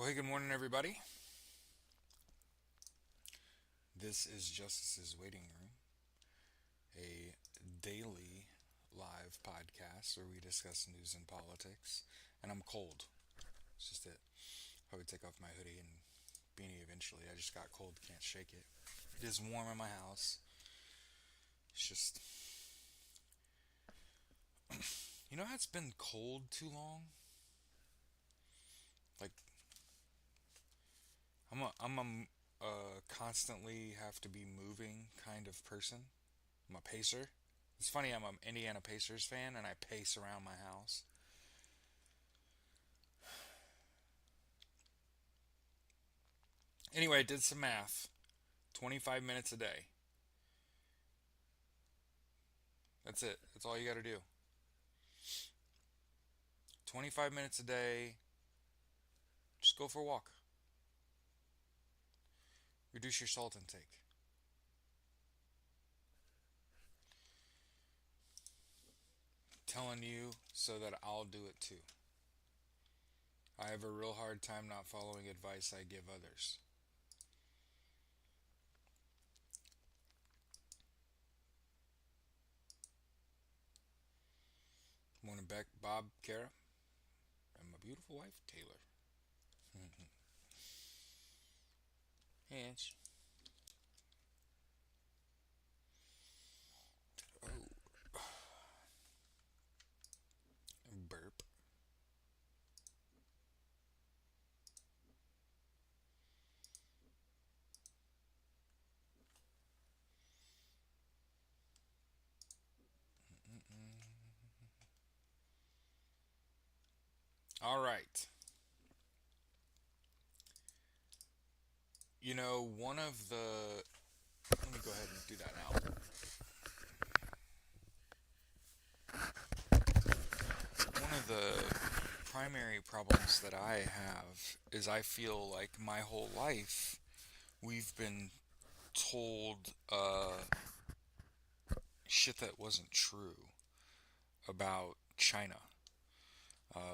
Well, hey, good morning, everybody. This is Justice's Waiting Room, a daily live podcast where we discuss news and politics. And I'm cold. It's just it. I would take off my hoodie and beanie eventually. I just got cold, can't shake it. It is warm in my house. It's just, it's been cold too long. Like, I'm a constantly have to be moving kind of person. I'm a pacer. It's funny, I'm an Indiana Pacers fan and I pace around my house. Anyway, I did some math. 25 minutes a day. That's it. That's all you got to do. 25 minutes a day. Just go for a walk. Reduce your salt intake. Telling you so that I'll do it too. I have a real hard time not following advice I give others. Morning, Beck, Bob, Kara, and my beautiful wife, Taylor. Hands. Oh, burp. All right. One of the. Let me go ahead and do that now. One of the primary problems that I have is I feel like my whole life we've been told shit that wasn't true about China.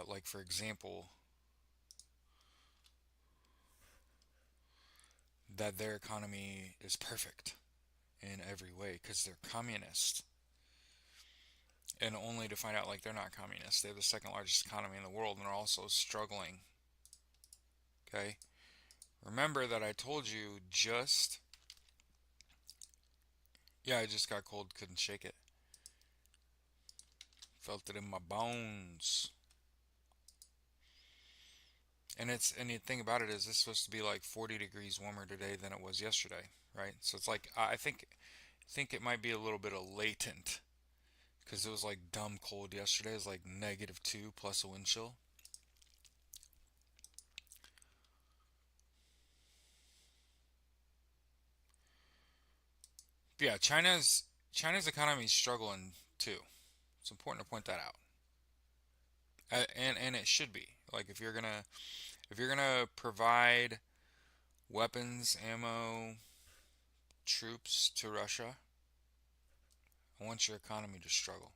Like, for example, that their economy is perfect in every way because they're communist. And only to find out, like, they're not communist. They're the second largest economy in the world and they're also struggling. Okay? Remember that I told you just. Yeah, I just got cold, couldn't shake it. Felt it in my bones. And the thing about it is, it's supposed to be like 40 degrees warmer today than it was yesterday, right? So it's like I think it might be a little bit of latent because it was like dumb cold yesterday. It was like -2 plus a wind chill. But yeah, China's economy is struggling too. It's important to point that out, and it should be. Like, if you're gonna provide weapons, ammo, troops to Russia, I want your economy to struggle.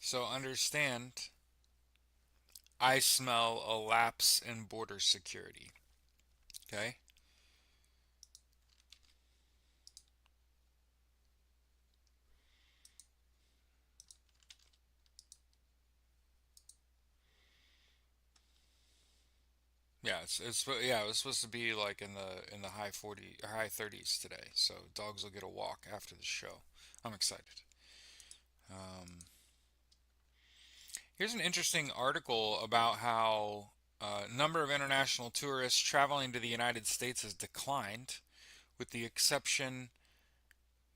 So understand, I smell a lapse in border security. Okay? Yeah, it was supposed to be like in the high 40 or high 30s today. So dogs will get a walk after the show. I'm excited. Um, Here's an interesting article about how number of international tourists traveling to the United States has declined, with the exception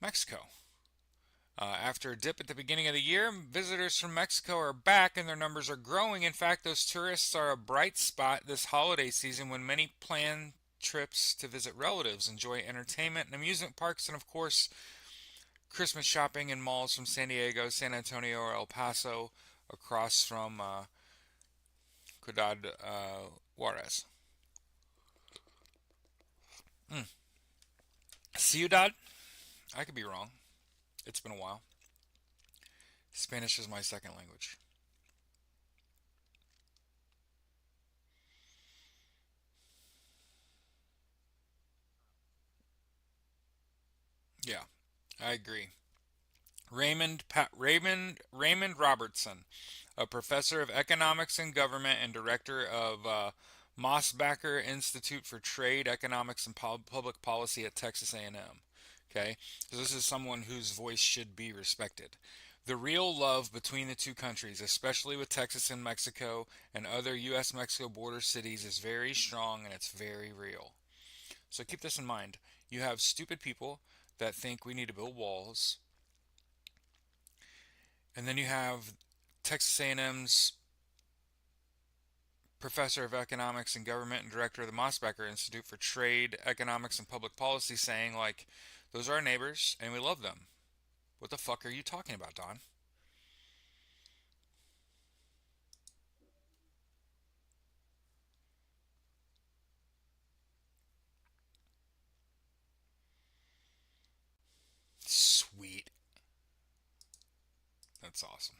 Mexico. After a dip at the beginning of the year, visitors from Mexico are back and their numbers are growing. In fact, those tourists are a bright spot this holiday season when many plan trips to visit relatives, enjoy entertainment and amusement parks, and of course, Christmas shopping in malls from San Diego, San Antonio, or El Paso, across from Ciudad Juarez. Mm. Ciudad? I could be wrong. It's been a while. Spanish is my second language. Yeah, I agree. Raymond Robertson, a professor of economics and government and director of Mosbacher Institute for Trade, Economics, and Public Policy at Texas A&M. Okay, so this is someone whose voice should be respected. The real love between the two countries, especially with Texas and Mexico and other U.S. Mexico border cities, is very strong and it's very real. So keep this in mind. You have stupid people that think we need to build walls, and then you have Texas A&M's professor of economics and government and director of the Mosbacher Institute for Trade, Economics, and Public Policy saying, like, those are our neighbors and we love them. What the fuck are you talking about, Don? Sweet. That's awesome.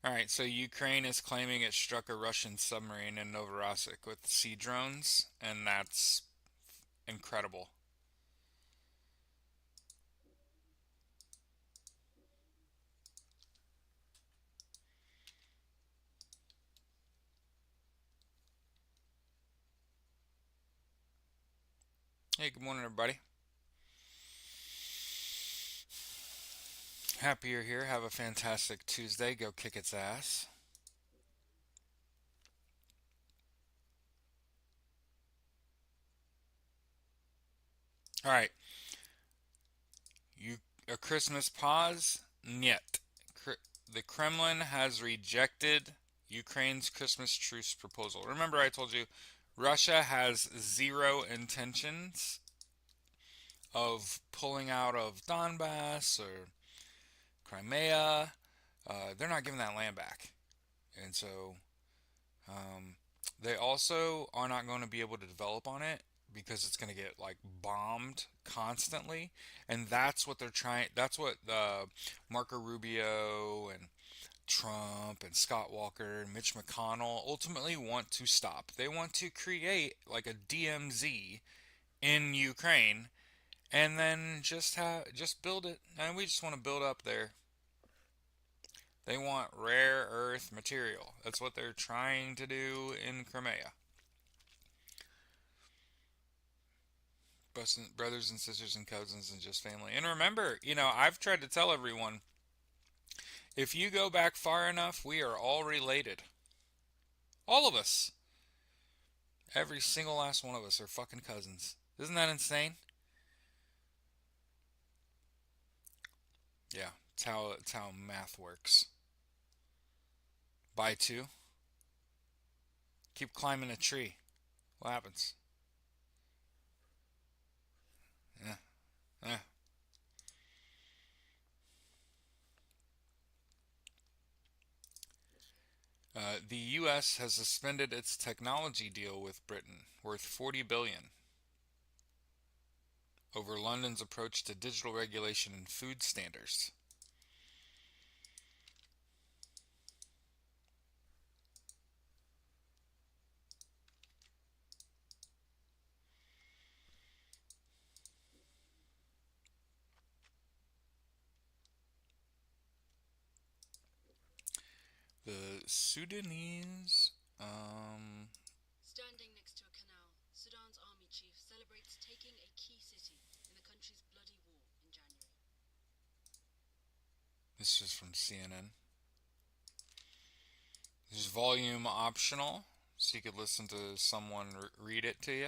All right, so Ukraine is claiming it struck a Russian submarine in Novorossiysk with sea drones, and that's incredible. Hey, good morning, everybody. Happy you're here. Have a fantastic Tuesday. Go kick its ass. All right, you a Christmas pause? Niet. The Kremlin has rejected Ukraine's Christmas truce proposal. Remember, I told you Russia has zero intentions of pulling out of Donbass or Crimea. They're not giving that land back. And so um, they also are not going to be able to develop on it because it's going to get like bombed constantly. And that's what they're trying. That's what Marco Rubio and Trump and Scott Walker and Mitch McConnell ultimately want to stop. They want to create like a DMZ in Ukraine and then just build it. And we just want to build up there. They want rare earth material. That's what they're trying to do in Crimea. Brothers and sisters and cousins and just family. And remember, I've tried to tell everyone if you go back far enough, we are all related. All of us. Every single last one of us are fucking cousins. Isn't that insane? Yeah, it's how math works. By two, keep climbing a tree. What happens? Yeah, yeah. The U.S. has suspended its technology deal with Britain, worth 40 billion, over London's approach to digital regulation and food standards. The Sudanese, Standing next to a canal, Sudan's army chief celebrates taking a key city in the country's bloody war in January. this is from CNN. This is volume optional, so you could listen to someone read it to you.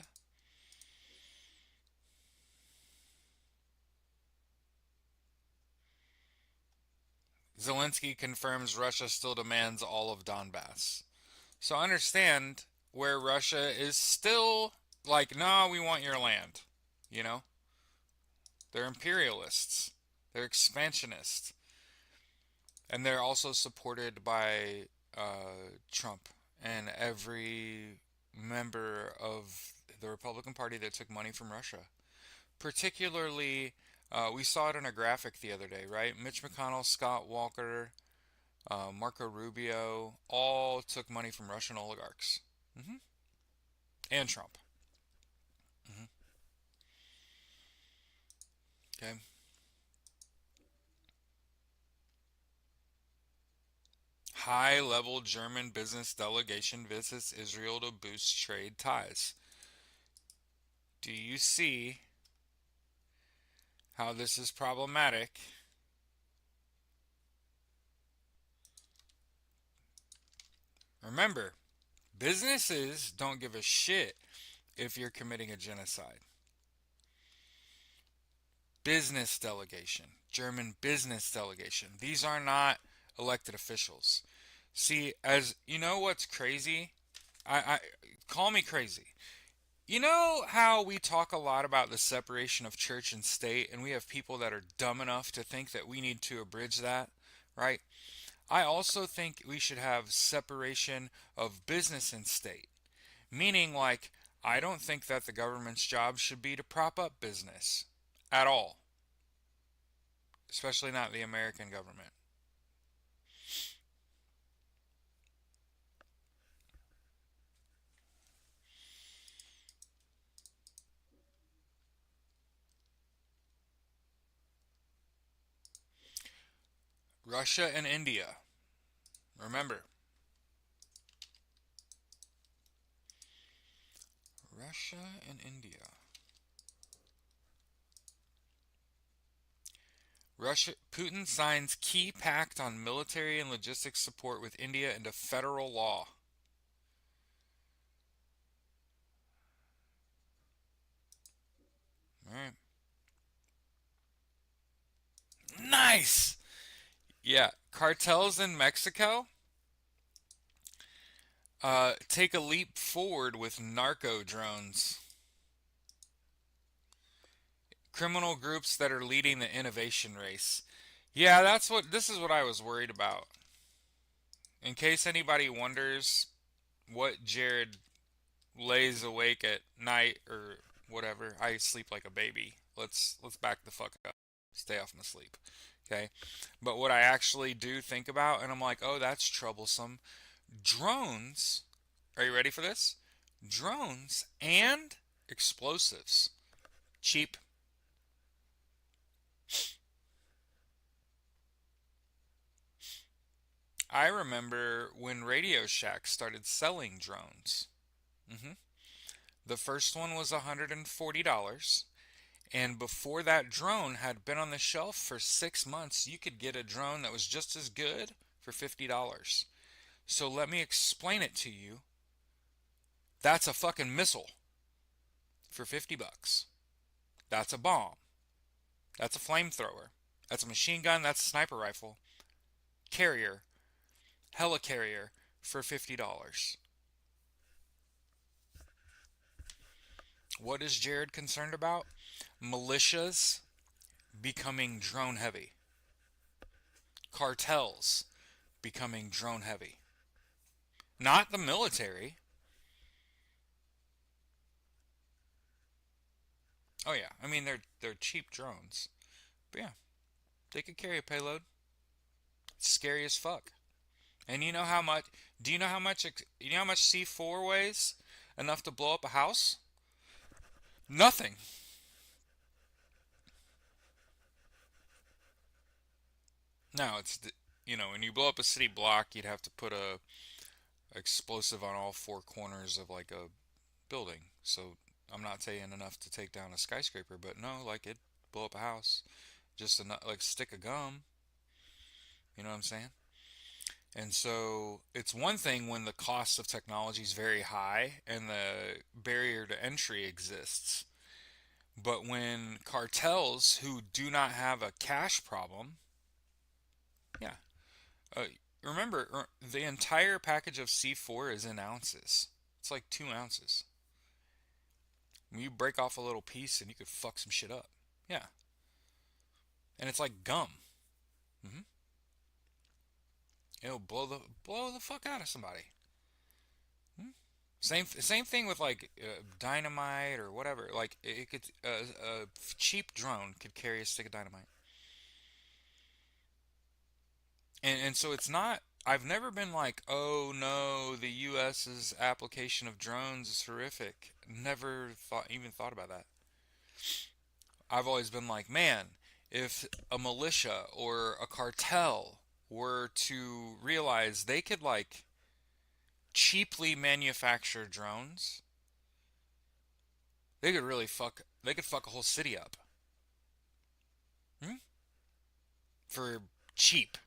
Zelensky confirms Russia still demands all of Donbass. So understand where Russia is still like, no, we want your land. You know? They're imperialists. They're expansionist. And they're also supported by Trump and every member of the Republican Party that took money from Russia. Particularly, we saw it in a graphic the other day, right? Mitch McConnell, Scott Walker, Marco Rubio, all took money from Russian oligarchs. Hmm. And Trump. Hmm. Okay. High level German business delegation visits Israel to boost trade ties. Do you see how this is problematic? Remember, businesses don't give a shit if you're committing a genocide. Business delegation, German business delegation. These are not elected officials. See, as you know what's crazy? I call me crazy. You know how we talk a lot about the separation of church and state, and we have people that are dumb enough to think that we need to abridge that, right? I also think we should have separation of business and state. Meaning, like, I don't think that the government's job should be to prop up business at all, especially not the American government. Russia and India. Remember, Russia and India. Putin signs key pact on military and logistics support with India into federal law. All right. Nice. Yeah, cartels in Mexico take a leap forward with narco drones. Criminal groups that are leading the innovation race. Yeah, this is what I was worried about. In case anybody wonders what Jared lays awake at night or whatever, I sleep like a baby. Let's back the fuck up. Stay off my sleep. Okay? But what I actually do think about and I'm like, "Oh, that's troublesome." Drones, are you ready for this? Drones and explosives. Cheap. I remember when Radio Shack started selling drones. Hmm. The first one was $140. And before that drone had been on the shelf for 6 months, you could get a drone that was just as good for $50. So let me explain it to you. That's a fucking missile for 50 bucks. That's a bomb. That's a flamethrower. That's a machine gun. That's a sniper rifle. Carrier. Helicarrier for $50. What is Jared concerned about? Militias becoming drone heavy. Cartels becoming drone heavy. Not the military. Oh yeah, I mean they're cheap drones. But yeah, they could carry a payload. It's scary as fuck. And you know how much? Do you know how much? You know how much C4 weighs? Enough to blow up a house? Nothing. No, when you blow up a city block, you'd have to put a explosive on all four corners of like a building. So I'm not saying enough to take down a skyscraper, but no, like it blow up a house. Just enough, like stick of gum. You know what I'm saying? And so it's one thing when the cost of technology is very high and the barrier to entry exists. But when cartels who do not have a cash problem, yeah, uh, remember the entire package of C4 is in ounces. It's like 2 ounces. You break off a little piece and you could fuck some shit up. Yeah. and it's like gum. Hmm. It'll blow the fuck out of somebody. Hmm? Same thing with like dynamite or whatever. Like it could a cheap drone could carry a stick of dynamite, and so it's not. I've never been like, oh no, the U.S.'s application of drones is horrific. Never thought about that. I've always been like, man, if a militia or a cartel were to realize they could like cheaply manufacture drones, they could really fuck a whole city up. Hmm? For cheap.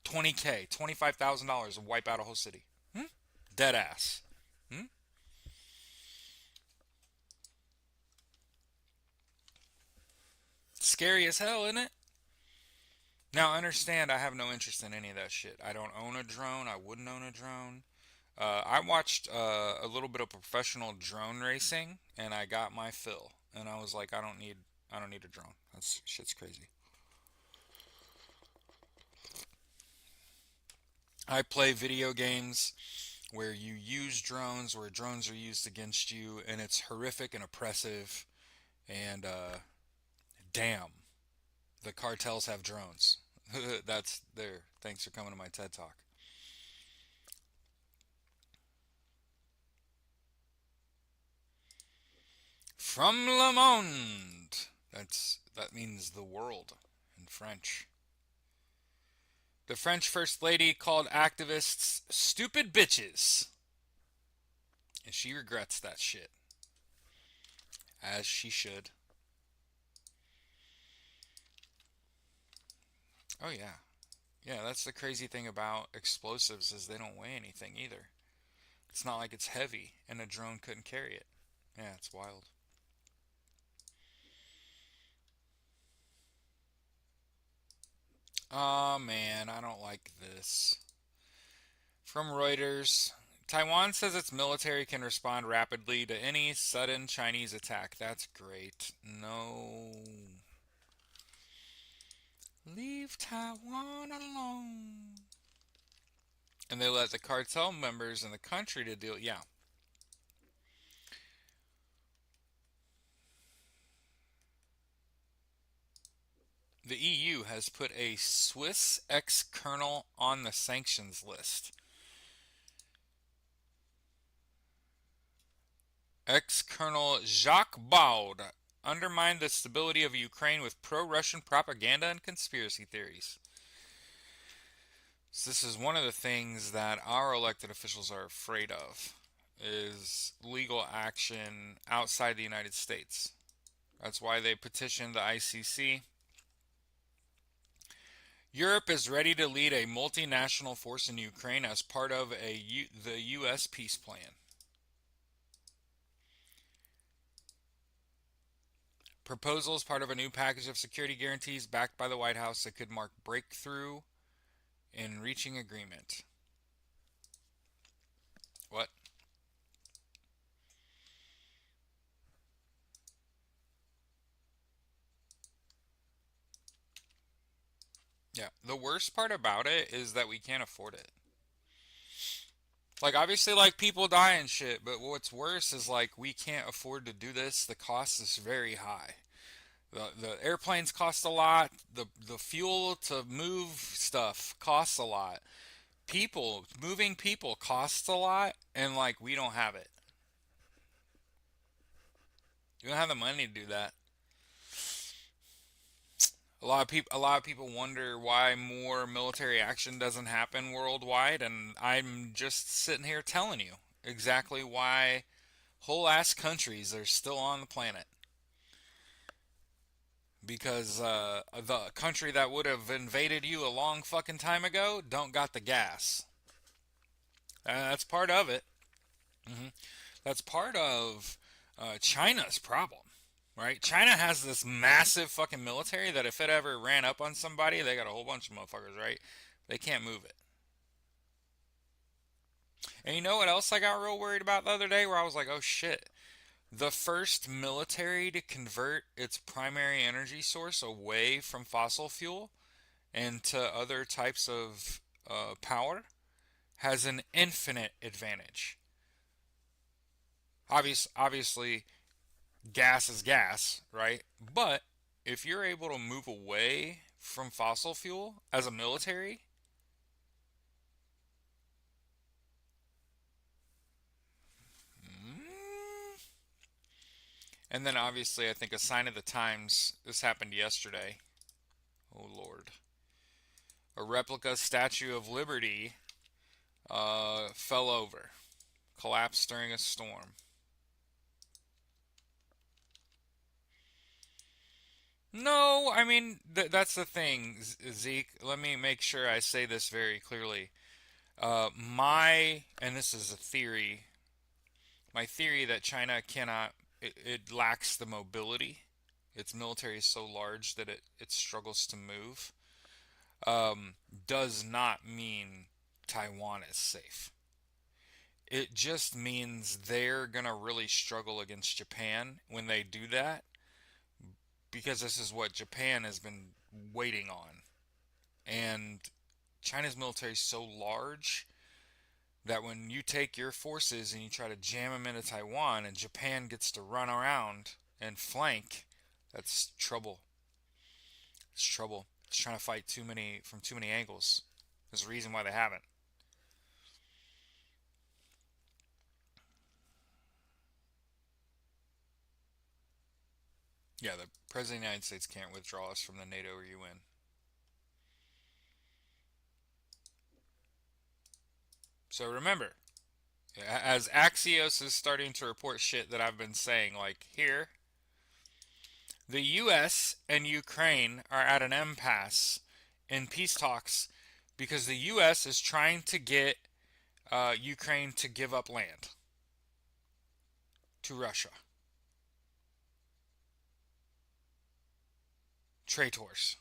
20K, $25,000 to wipe out a whole city. Hmm? Dead ass. Hmm? Scary as hell, isn't it? Now, understand, I have no interest in any of that shit. I don't own a drone. I wouldn't own a drone. I watched a little bit of professional drone racing, and I got my fill. And I was like, I don't need a drone. That's shit's crazy. I play video games where you use drones, where drones are used against you, and it's horrific and oppressive. And damn, the cartels have drones. That's there. Thanks for coming to my TED Talk. From Le Monde. That means the world in French. The French First Lady called activists stupid bitches. And she regrets that shit. As she should. Oh yeah. Yeah, that's the crazy thing about explosives is they don't weigh anything either. It's not like it's heavy and a drone couldn't carry it. Yeah, it's wild. Oh man, I don't like this. From Reuters, Taiwan says its military can respond rapidly to any sudden Chinese attack. That's great. No. Leave Taiwan alone. And they let the cartel members in the country to deal. Yeah. The EU has put a Swiss ex colonel on the sanctions list. Ex Colonel Jacques Baud undermined the stability of Ukraine with pro Russian propaganda and conspiracy theories. So this is one of the things that our elected officials are afraid of is legal action outside the United States. That's why they petitioned the ICC. Europe is ready to lead a multinational force in Ukraine as part of the U.S. peace plan. Proposal is part of a new package of security guarantees backed by the White House that could mark breakthrough in reaching agreement. What? Yeah. The worst part about it is that we can't afford it. Like, obviously, like, people die and shit, but what's worse is, like, we can't afford to do this. The cost is very high. The airplanes cost a lot. The fuel to move stuff costs a lot. Moving people costs a lot, and, like, we don't have it. You don't have the money to do that. A lot of people wonder why more military action doesn't happen worldwide, and I'm just sitting here telling you exactly why whole ass countries are still on the planet. Because the country that would have invaded you a long fucking time ago don't got the gas. That's part of it. Hmm. That's part of China's problem, right? China has this massive fucking military that if it ever ran up on somebody, they got a whole bunch of motherfuckers, right? They can't move it. And you know what else I got real worried about the other day where I was like, oh shit, the first military to convert its primary energy source away from fossil fuel and to other types of power has an infinite advantage. Obviously, gas is gas, right? But if you're able to move away from fossil fuel as a military, mm, and then obviously, I think a sign of the times, this happened yesterday. Oh, Lord. A replica Statue of Liberty fell over, collapsed during a storm. No, I mean, that's the thing, Zeke. Let me make sure I say this very clearly. And this is a theory, my theory that China cannot, it lacks the mobility. Its military is so large that it struggles to move, um, does not mean Taiwan is safe. It just means they're going to really struggle against Japan when they do that because this is what Japan has been waiting on. And China's military is so large that when you take your forces and you try to jam them into Taiwan and Japan gets to run around and flank, that's trouble. It's trouble. It's trying to fight too many from too many angles. There's a reason why they haven't. Yeah, the President of the United States can't withdraw us from the NATO or UN. So remember, as Axios is starting to report shit that I've been saying, like here, the US and Ukraine are at an impasse in peace talks because the US is trying to get Ukraine to give up land to Russia. Traitors.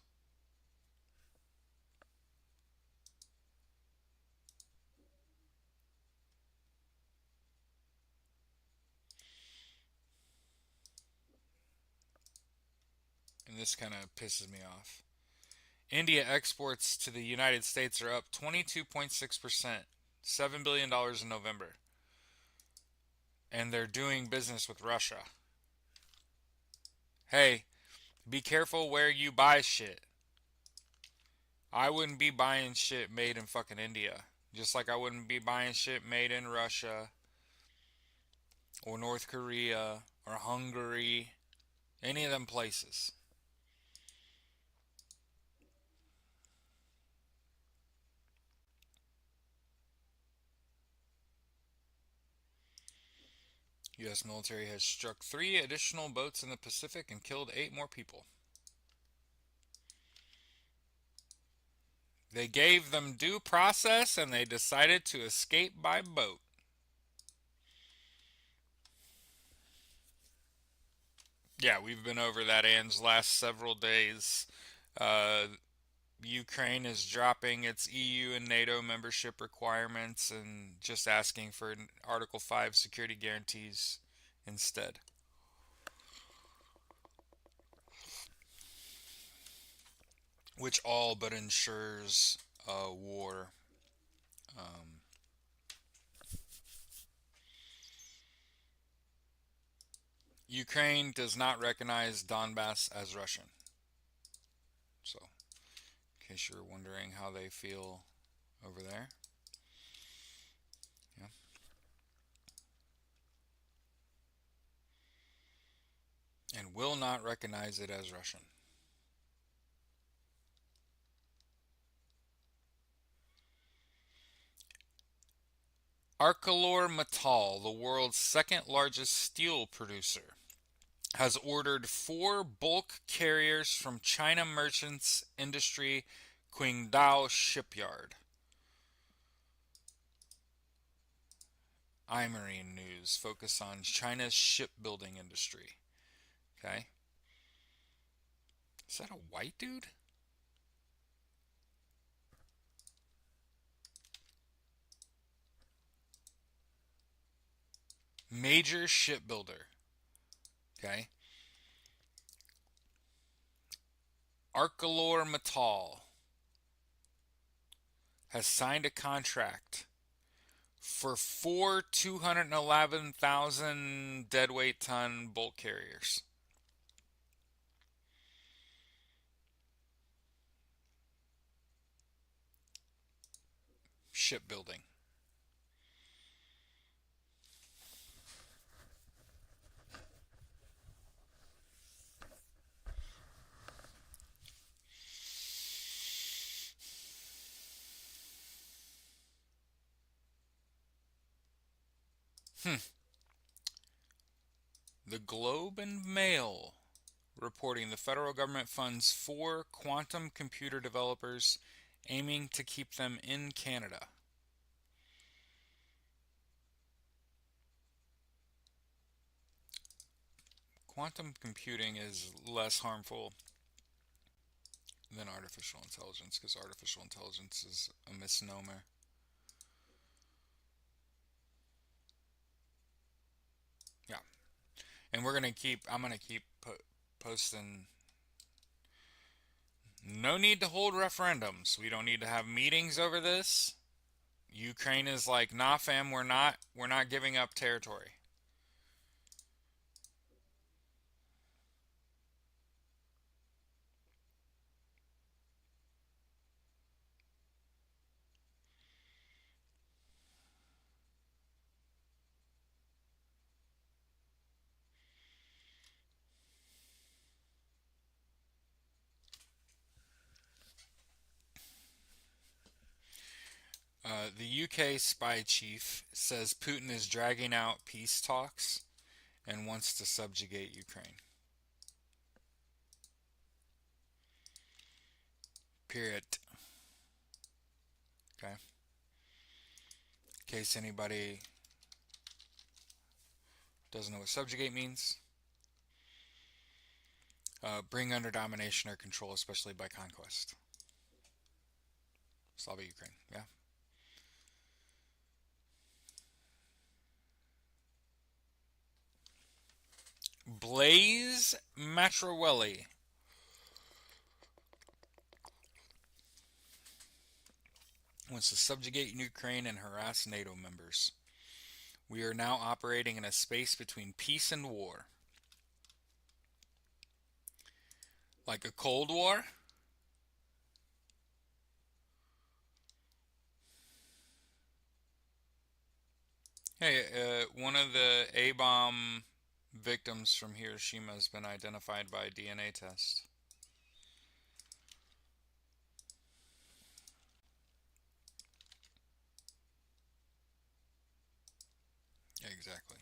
And this kind of pisses me off. India exports to the United States are up 22.6%, $7 billion in November. And they're doing business with Russia. Hey, be careful where you buy shit. I wouldn't be buying shit made in fucking India. Just like I wouldn't be buying shit made in Russia or North Korea or Hungary. Any of them places. U.S. military has struck 3 additional boats in the Pacific and killed 8 more people. They gave them due process and they decided to escape by boat. Yeah, we've been over that, Ange, last several days. Uh, Ukraine is dropping its EU and NATO membership requirements and just asking for Article 5 security guarantees instead. Which all but ensures war. Um, Ukraine does not recognize Donbass as Russian. So, in case you're wondering how they feel over there. Yeah. And will not recognize it as Russian. ArcelorMittal, the world's second largest steel producer, has ordered 4 bulk carriers from China Merchants Industry Qingdao Shipyard. iMarine News focus on China's shipbuilding industry. Okay. Is that a white dude? Major shipbuilder. Okay. ArcelorMittal has signed a contract for four 211,000 deadweight ton bulk carriers. Shipbuilding. The Globe and Mail reporting the federal government funds four quantum computer developers, aiming to keep them in Canada. Quantum computing is less harmful than artificial intelligence because artificial intelligence is a misnomer. Yeah. And I'm going to keep posting. No need to hold referendums. We don't need to have meetings over this. Ukraine is like, nah, fam, we're not giving up territory. The UK spy chief says Putin is dragging out peace talks and wants to subjugate Ukraine. Period. Okay. In case anybody doesn't know what subjugate means, bring under domination or control, especially by conquest. Slava Ukraine. Yeah. Blaise Matrawelli wants to subjugate Ukraine and harass NATO members. We are now operating in a space between peace and war. Like a Cold War? Hey, one of the A-bomb victims from Hiroshima has been identified by DNA test. Exactly.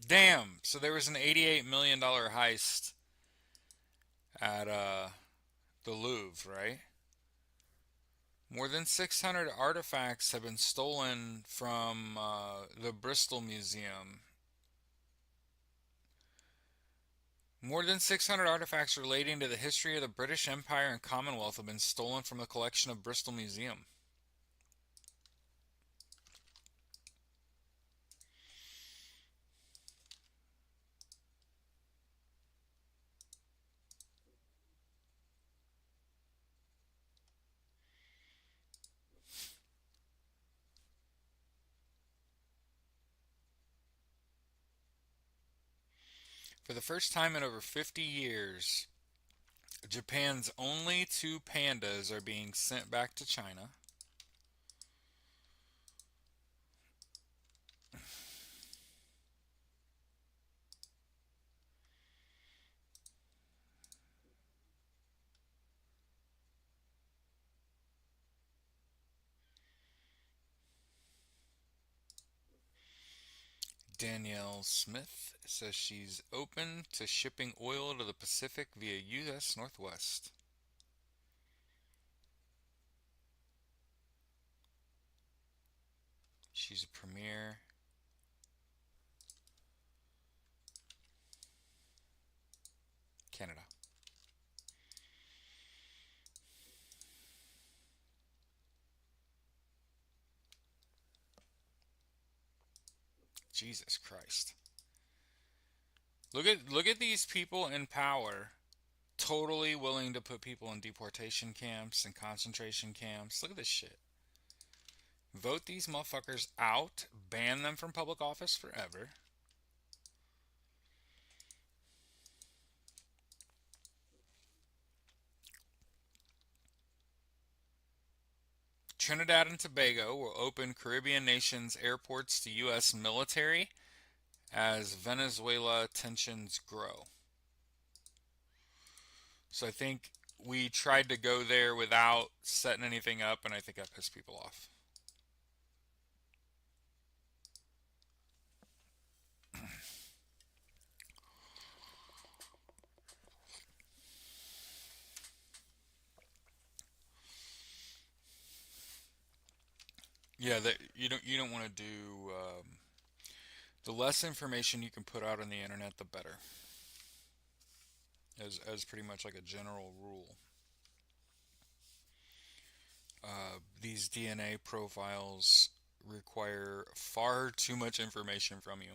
Damn. So there was an $88 million heist at the Louvre, right? More than 600 artifacts have been stolen from the Bristol Museum. More than 600 artifacts relating to the history of the British Empire and Commonwealth have been stolen from the collection of Bristol Museum. For the first time in over 50 years, Japan's only two pandas are being sent back to China. Danielle Smith says she's open to shipping oil to the Pacific via U.S. Northwest. She's a premier. Canada. Jesus Christ. Look at these people in power, totally willing to put people in deportation camps and concentration camps. Look at this shit. Vote these motherfuckers out, ban them from public office forever. Trinidad and Tobago will open Caribbean nations' airports to U.S. military as Venezuela tensions grow. So I think we tried to go there without setting anything up, and I think I pissed people off. Yeah, that you don't want to do. The less information you can put out on the internet, the better. As pretty much like a general rule. These DNA profiles require far too much information from you.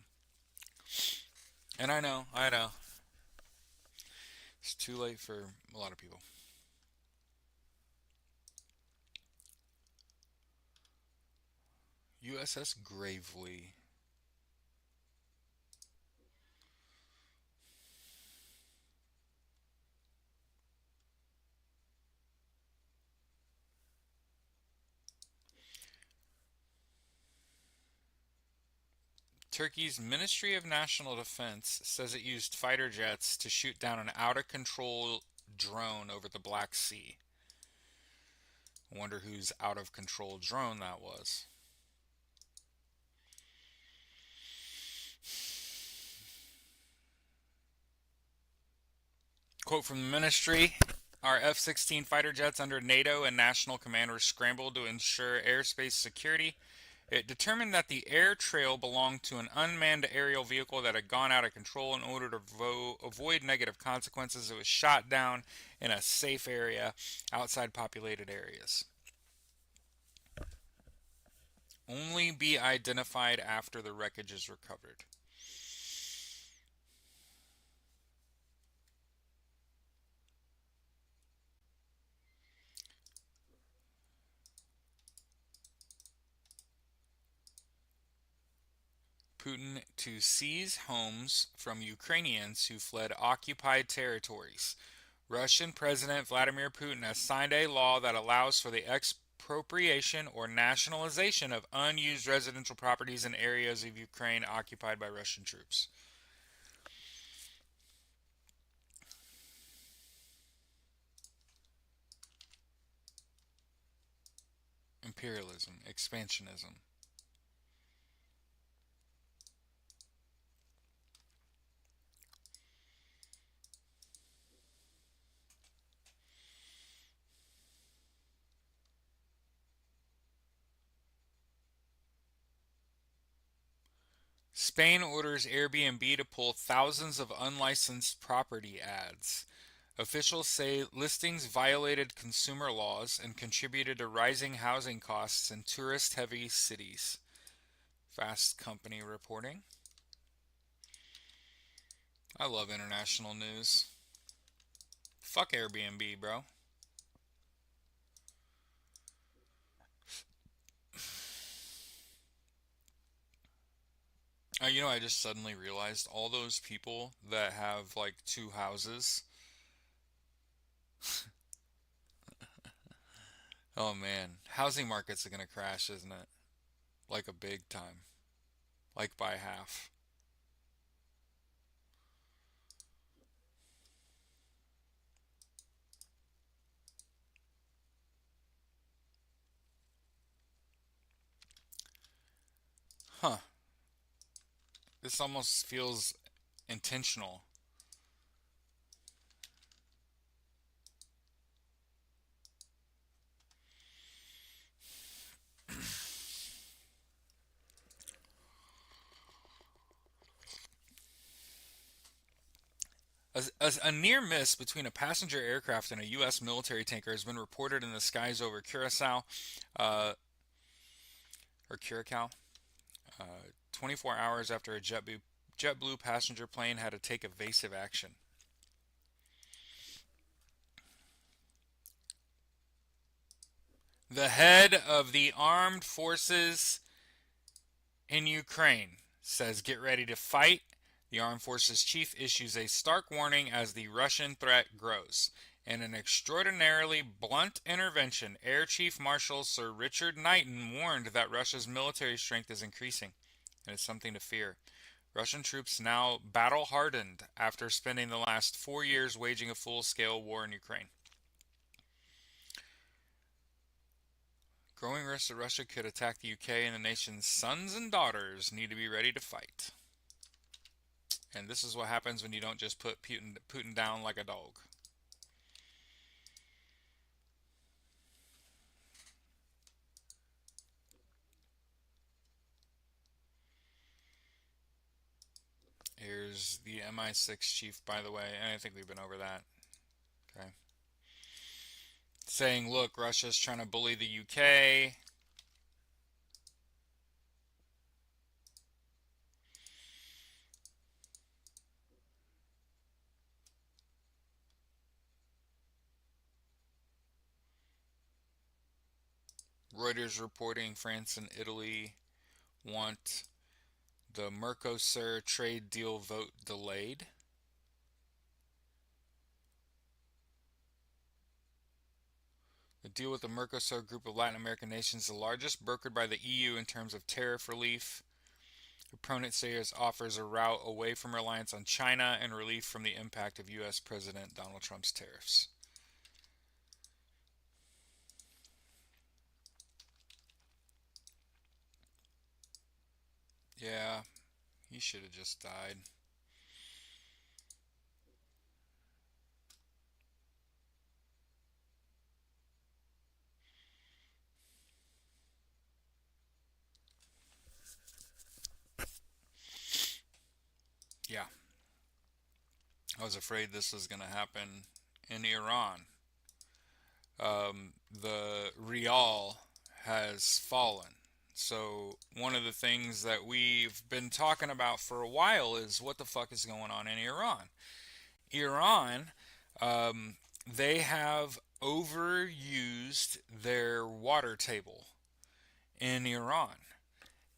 And I know. It's too late for a lot of people. USS Gravely. Turkey's Ministry of National Defense says it used fighter jets to shoot down an out-of-control drone over the Black Sea. I wonder whose out-of-control drone that was. Quote from the ministry: our F-16 fighter jets under NATO and national command were scrambled to ensure airspace security. It determined that the air trail belonged to an unmanned aerial vehicle that had gone out of control. In order to avoid negative consequences, it was shot down in a safe area outside populated areas. Only be identified after the wreckage is recovered. Putin to seize homes from Ukrainians who fled occupied territories. Russian President Vladimir Putin has signed a law that allows for the expropriation or nationalization of unused residential properties in areas of Ukraine occupied by Russian troops. Imperialism, expansionism. Spain orders Airbnb to pull thousands of unlicensed property ads. Officials say listings violated consumer laws and contributed to rising housing costs in tourist-heavy cities. Fast Company reporting. I love international news. Fuck Airbnb, bro. I just suddenly realized all those people that have like two houses. Oh man, housing markets are gonna crash, isn't it? Like a big time, like by half. Huh. This almost feels intentional. A near miss between a passenger aircraft and a U.S. military tanker has been reported in the skies over Curacao, uh, or Curacao, 24 hours after a JetBlue passenger plane had to take evasive action. The head of the armed forces in Ukraine says get ready to fight. The armed forces chief issues a stark warning as the Russian threat grows. In an extraordinarily blunt intervention, Air Chief Marshal Sir Richard Knighton warned that Russia's military strength is increasing and is something to fear. Russian troops now battle hardened after spending the last 4 years waging a full-scale war in Ukraine. Growing risk that Russia could attack the UK, and the nation's sons and daughters need to be ready to fight. And this is what happens when you don't just put Putin down like a dog. Here's the MI6 chief, by the way, and I think we've been over that. Okay. Saying, look, Russia's trying to bully the UK. Reuters reporting France and Italy want the Mercosur trade deal vote delayed. The deal with the Mercosur group of Latin American nations, the largest brokered by the EU in terms of tariff relief. Opponents say it offers a route away from reliance on China and relief from the impact of U.S. President Donald Trump's tariffs. Yeah, he should have just died. Yeah, I was afraid this was going to happen in Iran. The rial has fallen. So one of the things that we've been talking about for a while is what the fuck is going on in Iran. Iran, they have overused their water table in Iran.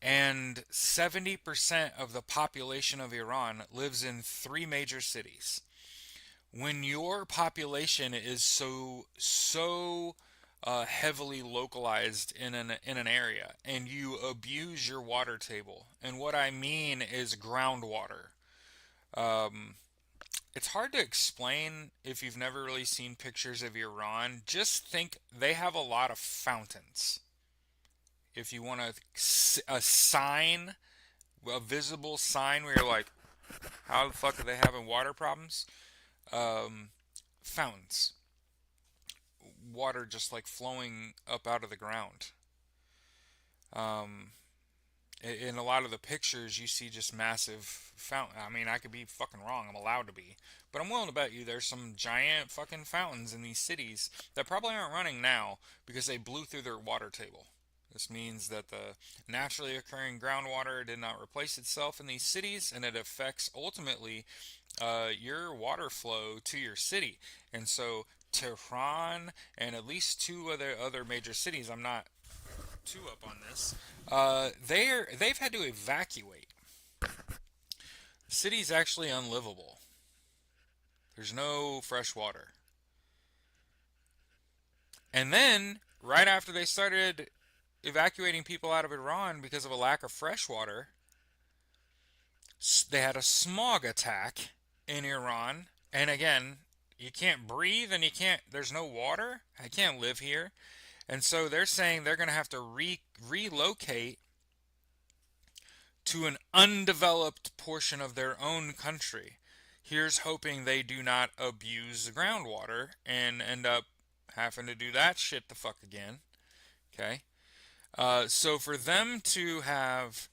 And 70% of the population of Iran lives in 3 major cities. When your population is so heavily localized in an area, and you abuse your water table, and what I mean is groundwater. Um, it's hard to explain if you've never really seen pictures of Iran. Just think they have a lot of fountains. If you want a sign, a visible sign where you're like, how the fuck are they having water problems? Um, Fountains. Water just like flowing up out of the ground. Um, in a lot of the pictures, you see just massive fountain. I mean, I could be fucking wrong. I'm allowed to be, but I'm willing to bet you there's some giant fucking fountains in these cities that probably aren't running now because they blew through their water table. This means that the naturally occurring groundwater did not replace itself in these cities, and it affects ultimately your water flow to your city. And so Tehran and at least 2 other major cities, I'm not too up on this, they've had to evacuate. The city's actually unlivable. There's no fresh water. And then, right after they started evacuating people out of Iran because of a lack of fresh water, they had a smog attack in Iran. And again, you can't breathe and there's no water. I can't live here. And so they're saying they're going to have to relocate to an undeveloped portion of their own country. Here's hoping they do not abuse the groundwater and end up having to do that shit the fuck again. Okay? So for them to have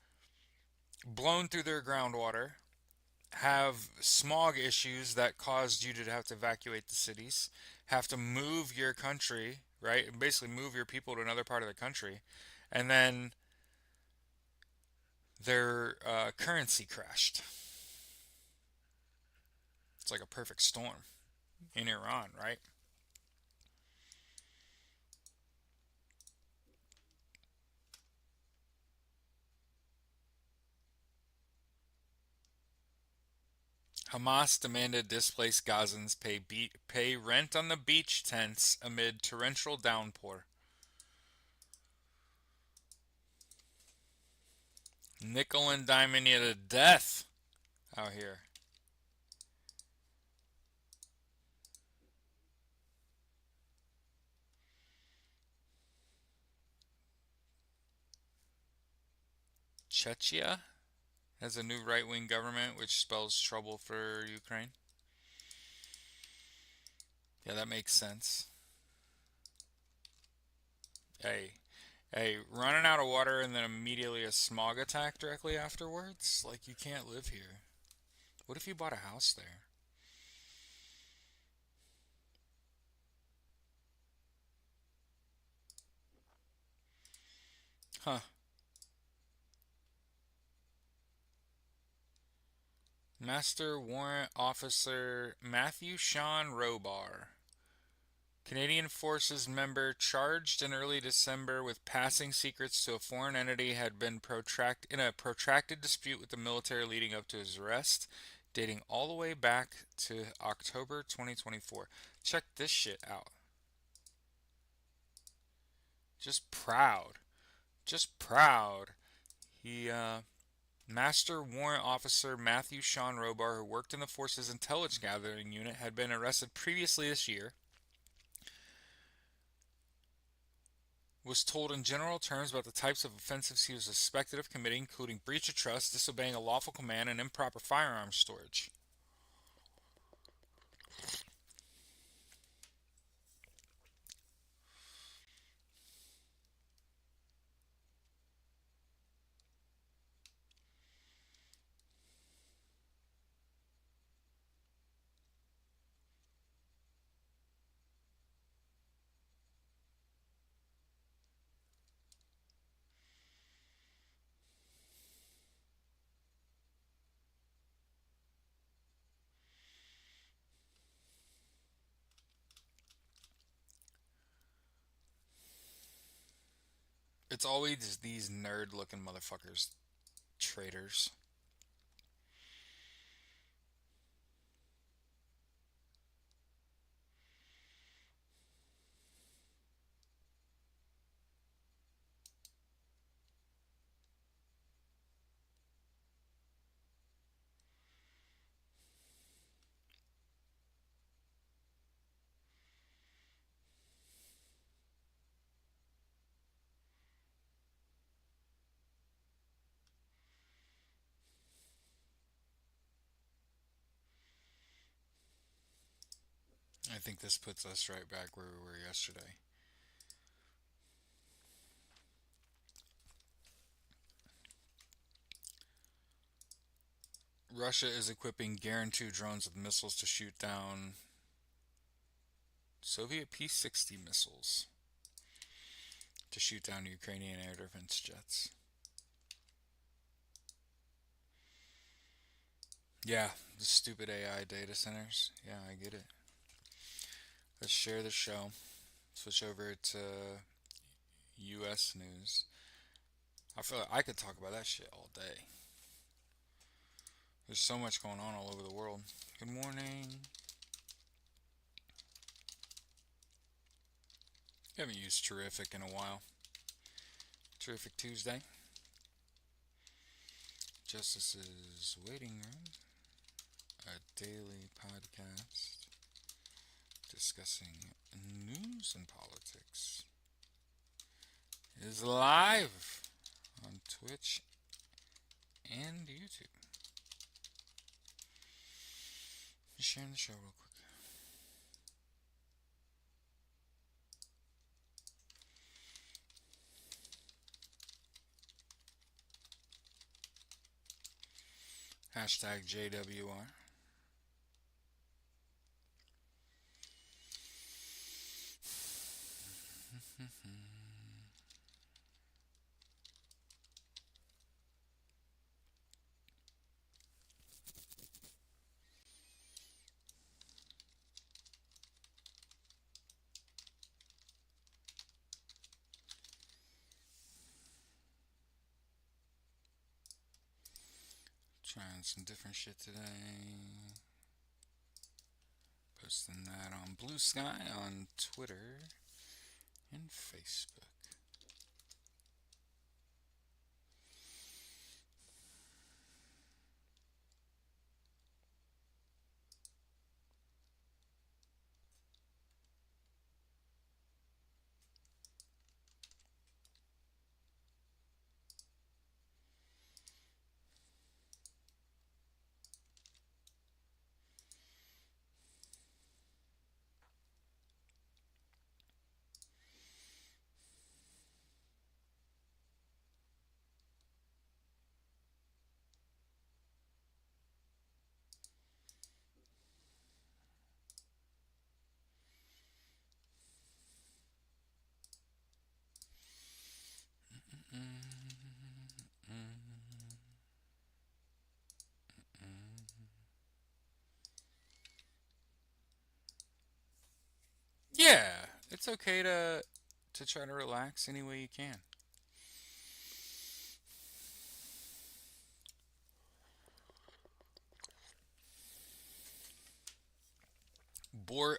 blown through their groundwater, have smog issues that caused you to have to evacuate the cities, have to move your country, right? Basically move your people to another part of the country, and then their currency crashed. It's like a perfect storm in Iran, right? Hamas demanded displaced Gazans pay rent on the beach tents amid torrential downpour. Nickel and diamond you to death out here. Chechnya has a new right wing government, which spells trouble for Ukraine. Yeah, that makes sense. Hey, hey, running out of water and then immediately a smog attack directly afterwards? Like, you can't live here. What if you bought a house there? Huh. Master Warrant Officer Matthew Sean Robar, Canadian Forces member charged in early December with passing secrets to a foreign entity, had been in a protracted dispute with the military leading up to his arrest, dating all the way back to October 2024. Check this shit out. Just proud. Just proud. He, Master Warrant Officer Matthew Sean Robar, who worked in the force's intelligence gathering unit, had been arrested previously this year, was told in general terms about the types of offenses he was suspected of committing, including breach of trust, disobeying a lawful command, and improper firearms storage. It's always these nerd looking motherfuckers, traitors. I think this puts us right back where we were yesterday. Russia is equipping Garand 2 drones with missiles to shoot down Soviet P-60 missiles to shoot down Ukrainian air defense jets. Yeah, the stupid AI data centers. Yeah, I get it. Let's share the show. Switch over to U.S. news. I feel like I could talk about that shit all day. There's so much going on all over the world. Good morning. Haven't used Terrific in a while. Terrific Tuesday. Justice's Waiting Room, a daily podcast discussing news and politics, is live on Twitch and YouTube. Just sharing the show real quick. Hashtag JWR. Trying some different shit today. Posting that on Blue Sky, on Twitter, and Facebook. Yeah, it's okay to try to relax any way you can.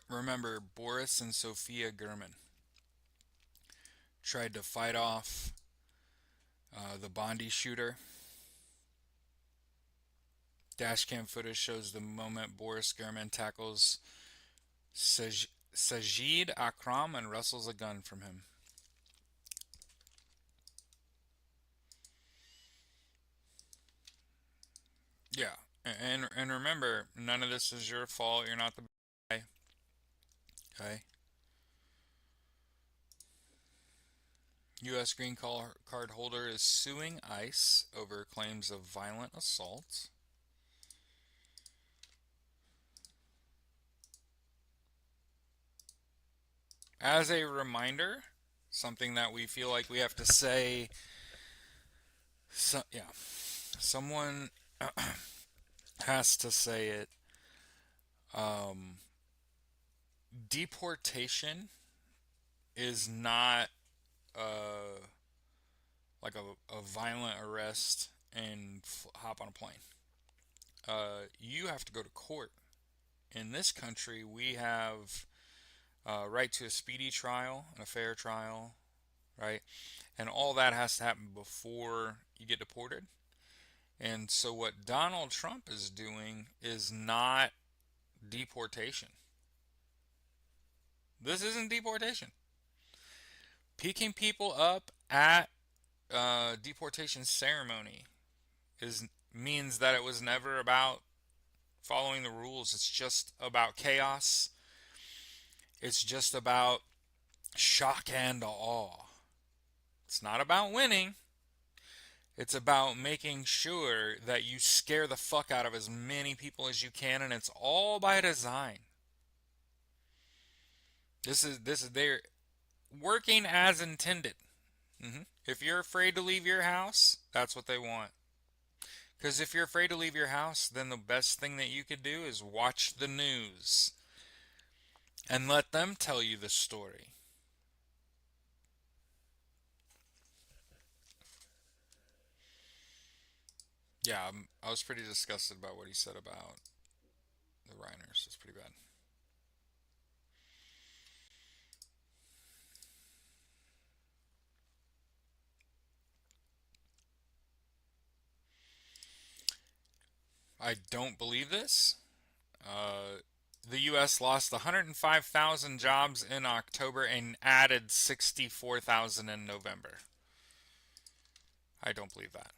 Remember Boris and Sophia Gurman tried to fight off the Bondi shooter. Dashcam footage shows the moment Boris Gurman tackles Sajid Akram and wrestles a gun from him. Yeah, and remember, none of this is your fault. You're not the guy. Okay. U.S. green card holder is suing ICE over claims of violent assault. As a reminder, something that we feel like we have to say. Yeah, someone has to say it. Um, Deportation is not like a violent arrest and hop on a plane. You have to go to court. In this country, we have right to a speedy trial and a fair trial, right? And all that has to happen before you get deported. And so, what Donald Trump is doing is not deportation. This isn't deportation. Picking people up at deportation ceremony means that it was never about following the rules. It's just about chaos. It's just about shock and awe. It's not about winning. It's about making sure that you scare the fuck out of as many people as you can, and it's all by design. This is they're working as intended. If you're afraid to leave your house, that's what they want. Because if you're afraid to leave your house, then the best thing that you could do is watch the news and let them tell you the story. Yeah, I was pretty disgusted about what he said about the Reiners. It's pretty bad. I don't believe this. The U.S. lost 105,000 jobs in October and added 64,000 in November. I don't believe that.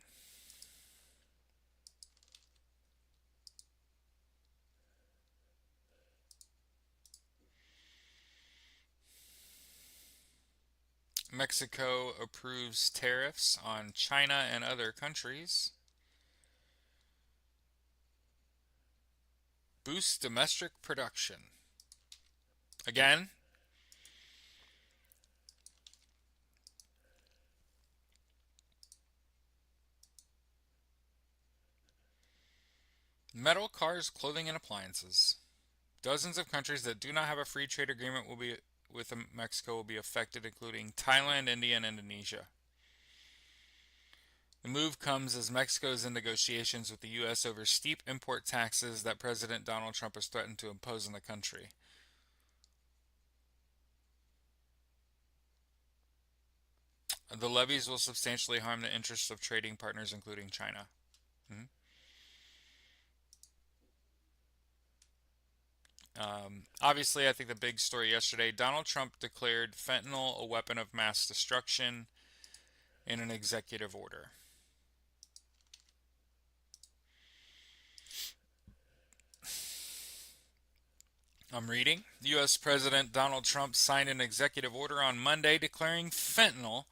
Mexico approves tariffs on China and other countries. Boosts domestic production. Again, metal, cars, clothing, and appliances. Dozens of countries that do not have a free trade agreement with Mexico will be affected, including Thailand, India, and Indonesia. The move comes as Mexico is in negotiations with the U.S. over steep import taxes that President Donald Trump has threatened to impose on the country. The levies will substantially harm the interests of trading partners, including China. Mhm. Obviously, I think the big story yesterday, Donald Trump declared fentanyl a weapon of mass destruction in an executive order. I'm reading. U.S. President Donald Trump signed an executive order on Monday declaring fentanyl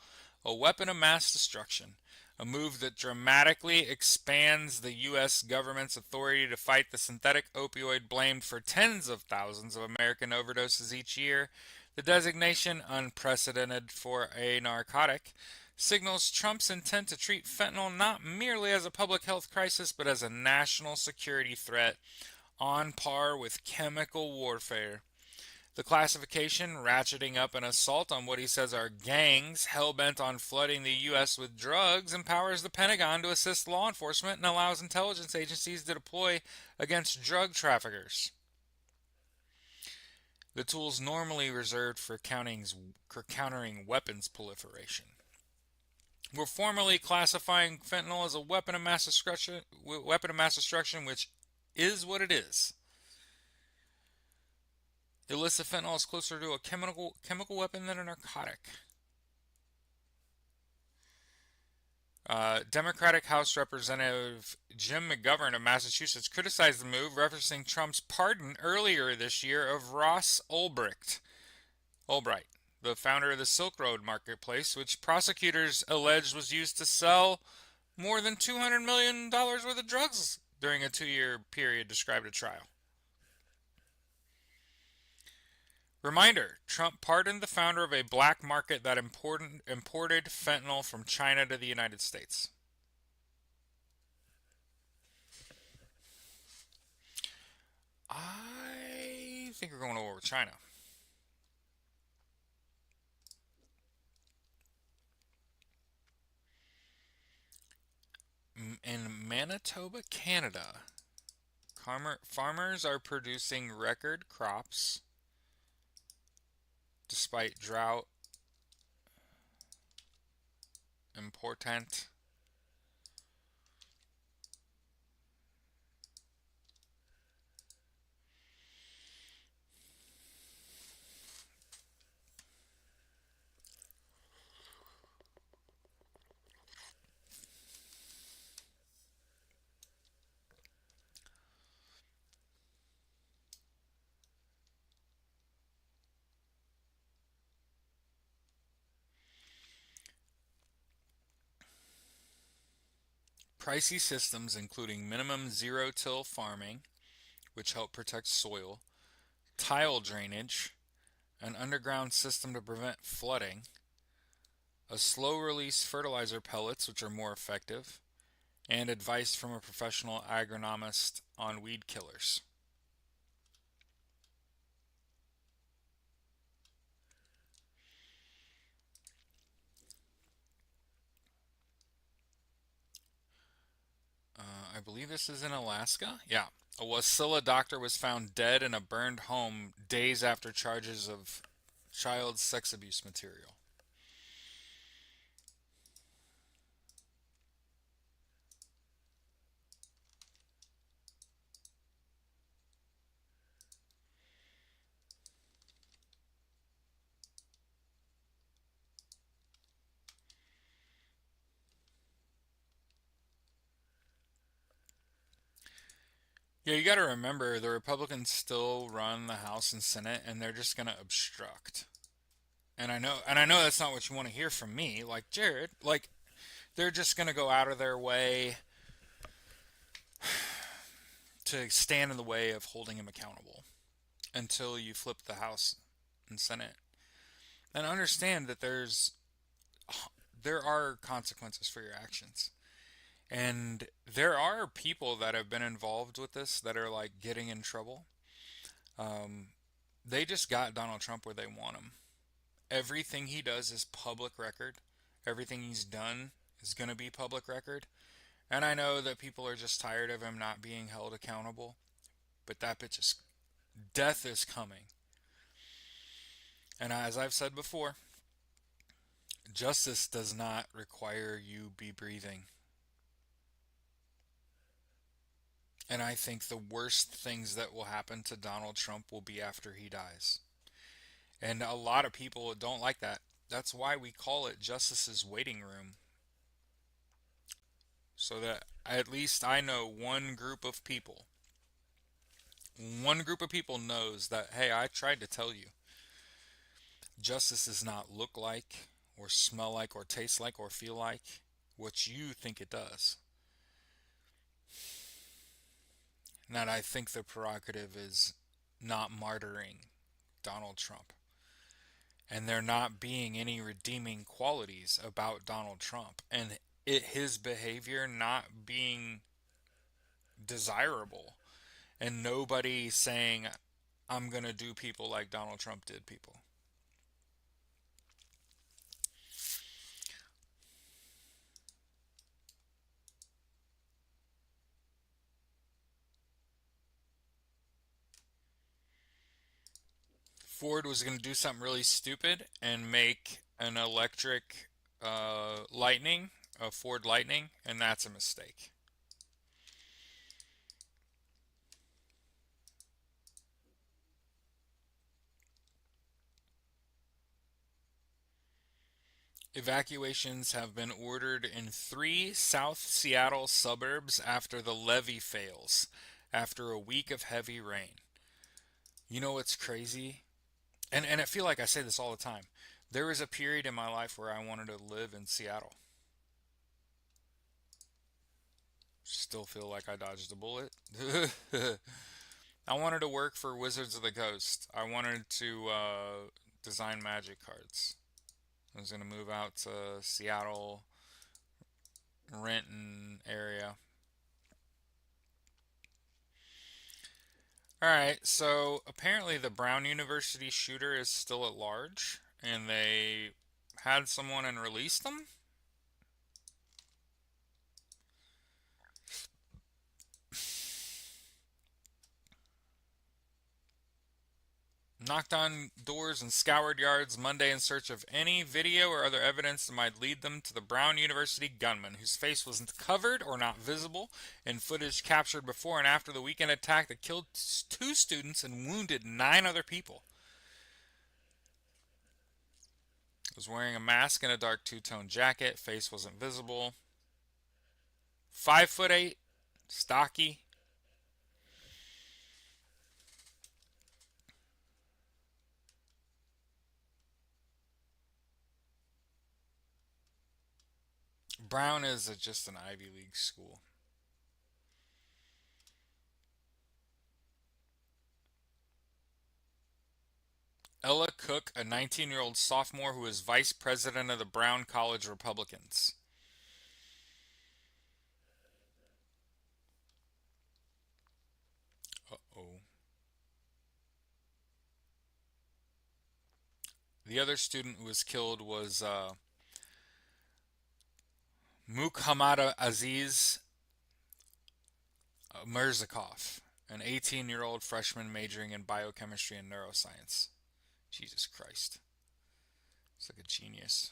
a weapon of mass destruction, a move that dramatically expands the U.S. government's authority to fight the synthetic opioid blamed for tens of thousands of American overdoses each year. The designation, unprecedented for a narcotic, signals Trump's intent to treat fentanyl not merely as a public health crisis but as a national security threat on par with chemical warfare. The classification, ratcheting up an assault on what he says are gangs hell-bent on flooding the U.S. with drugs, empowers the Pentagon to assist law enforcement and allows intelligence agencies to deploy against drug traffickers. The tools normally reserved for countering weapons proliferation. We're formally classifying fentanyl as a weapon of mass destruction, which is what it is. Illicit fentanyl is closer to a chemical weapon than a narcotic. Democratic House Representative Jim McGovern of Massachusetts criticized the move, referencing Trump's pardon earlier this year of Ross Ulbricht, the founder of the Silk Road Marketplace, which prosecutors alleged was used to sell more than $200 million worth of drugs during a 2-year period described at trial. Reminder, Trump pardoned the founder of a black market that imported fentanyl from China to the United States. I think we're going to war with China. In Manitoba, Canada, farmers are producing record crops despite drought, important. Pricey systems including minimum zero-till farming, which help protect soil, tile drainage, an underground system to prevent flooding, a slow-release fertilizer pellets, which are more effective, and advice from a professional agronomist on weed killers. I believe this is in Alaska. Yeah. A Wasilla doctor was found dead in a burned home days after charges of child sex abuse material. Yeah, you got to remember the Republicans still run the House and Senate, and they're just going to obstruct. And I know that's not what you want to hear from me, like Jared. Like they're just going to go out of their way to stand in the way of holding him accountable until you flip the House and Senate. And understand that there are consequences for your actions. And there are people that have been involved with this that are like getting in trouble. Um, they just got Donald Trump where they want him. Everything he does is public record. Everything he's done is going to be public record. And I know that people are just tired of him not being held accountable, but that bitch is death is coming. And as I've said before, justice does not require you be breathing. And I think the worst things that will happen to Donald Trump will be after he dies. And a lot of people don't like that. That's why we call it Justice's Waiting Room. So that at least I know one group of people knows that, hey, I tried to tell you. Justice does not look like, or smell like, or taste like, or feel like what you think it does. And that I think the prerogative is not martyring Donald Trump. And there not being any redeeming qualities about Donald Trump. And his behavior not being desirable. And nobody saying, I'm going to do people like Donald Trump did people. Ford was going to do something really stupid and make an electric Lightning, a Ford Lightning, and that's a mistake. Evacuations have been ordered in 3 South Seattle suburbs after the levee fails after a week of heavy rain. You know what's crazy? And I feel like I say this all the time. There was a period in my life where I wanted to live in Seattle. Still feel like I dodged a bullet. I wanted to work for Wizards of the Coast. I wanted to design magic cards. I was going to move out to Seattle, Renton area. Alright, so apparently the Brown University shooter is still at large, and they had someone and released them? Knocked on doors and scoured yards Monday in search of any video or other evidence that might lead them to the Brown University gunman, whose face was covered or not visible in footage captured before and after the weekend attack that killed 2 students and wounded 9 other people. Was wearing a mask and a dark two-tone jacket. Face wasn't visible. 5'8", stocky. Brown is just an Ivy League school. Ella Cook, a 19-year-old sophomore who is vice president of the Brown College Republicans. Uh-oh. The other student who was killed was Muhammad Aziz Mirzakov, an 18-year-old freshman majoring in biochemistry and neuroscience. Jesus Christ. It's like a genius.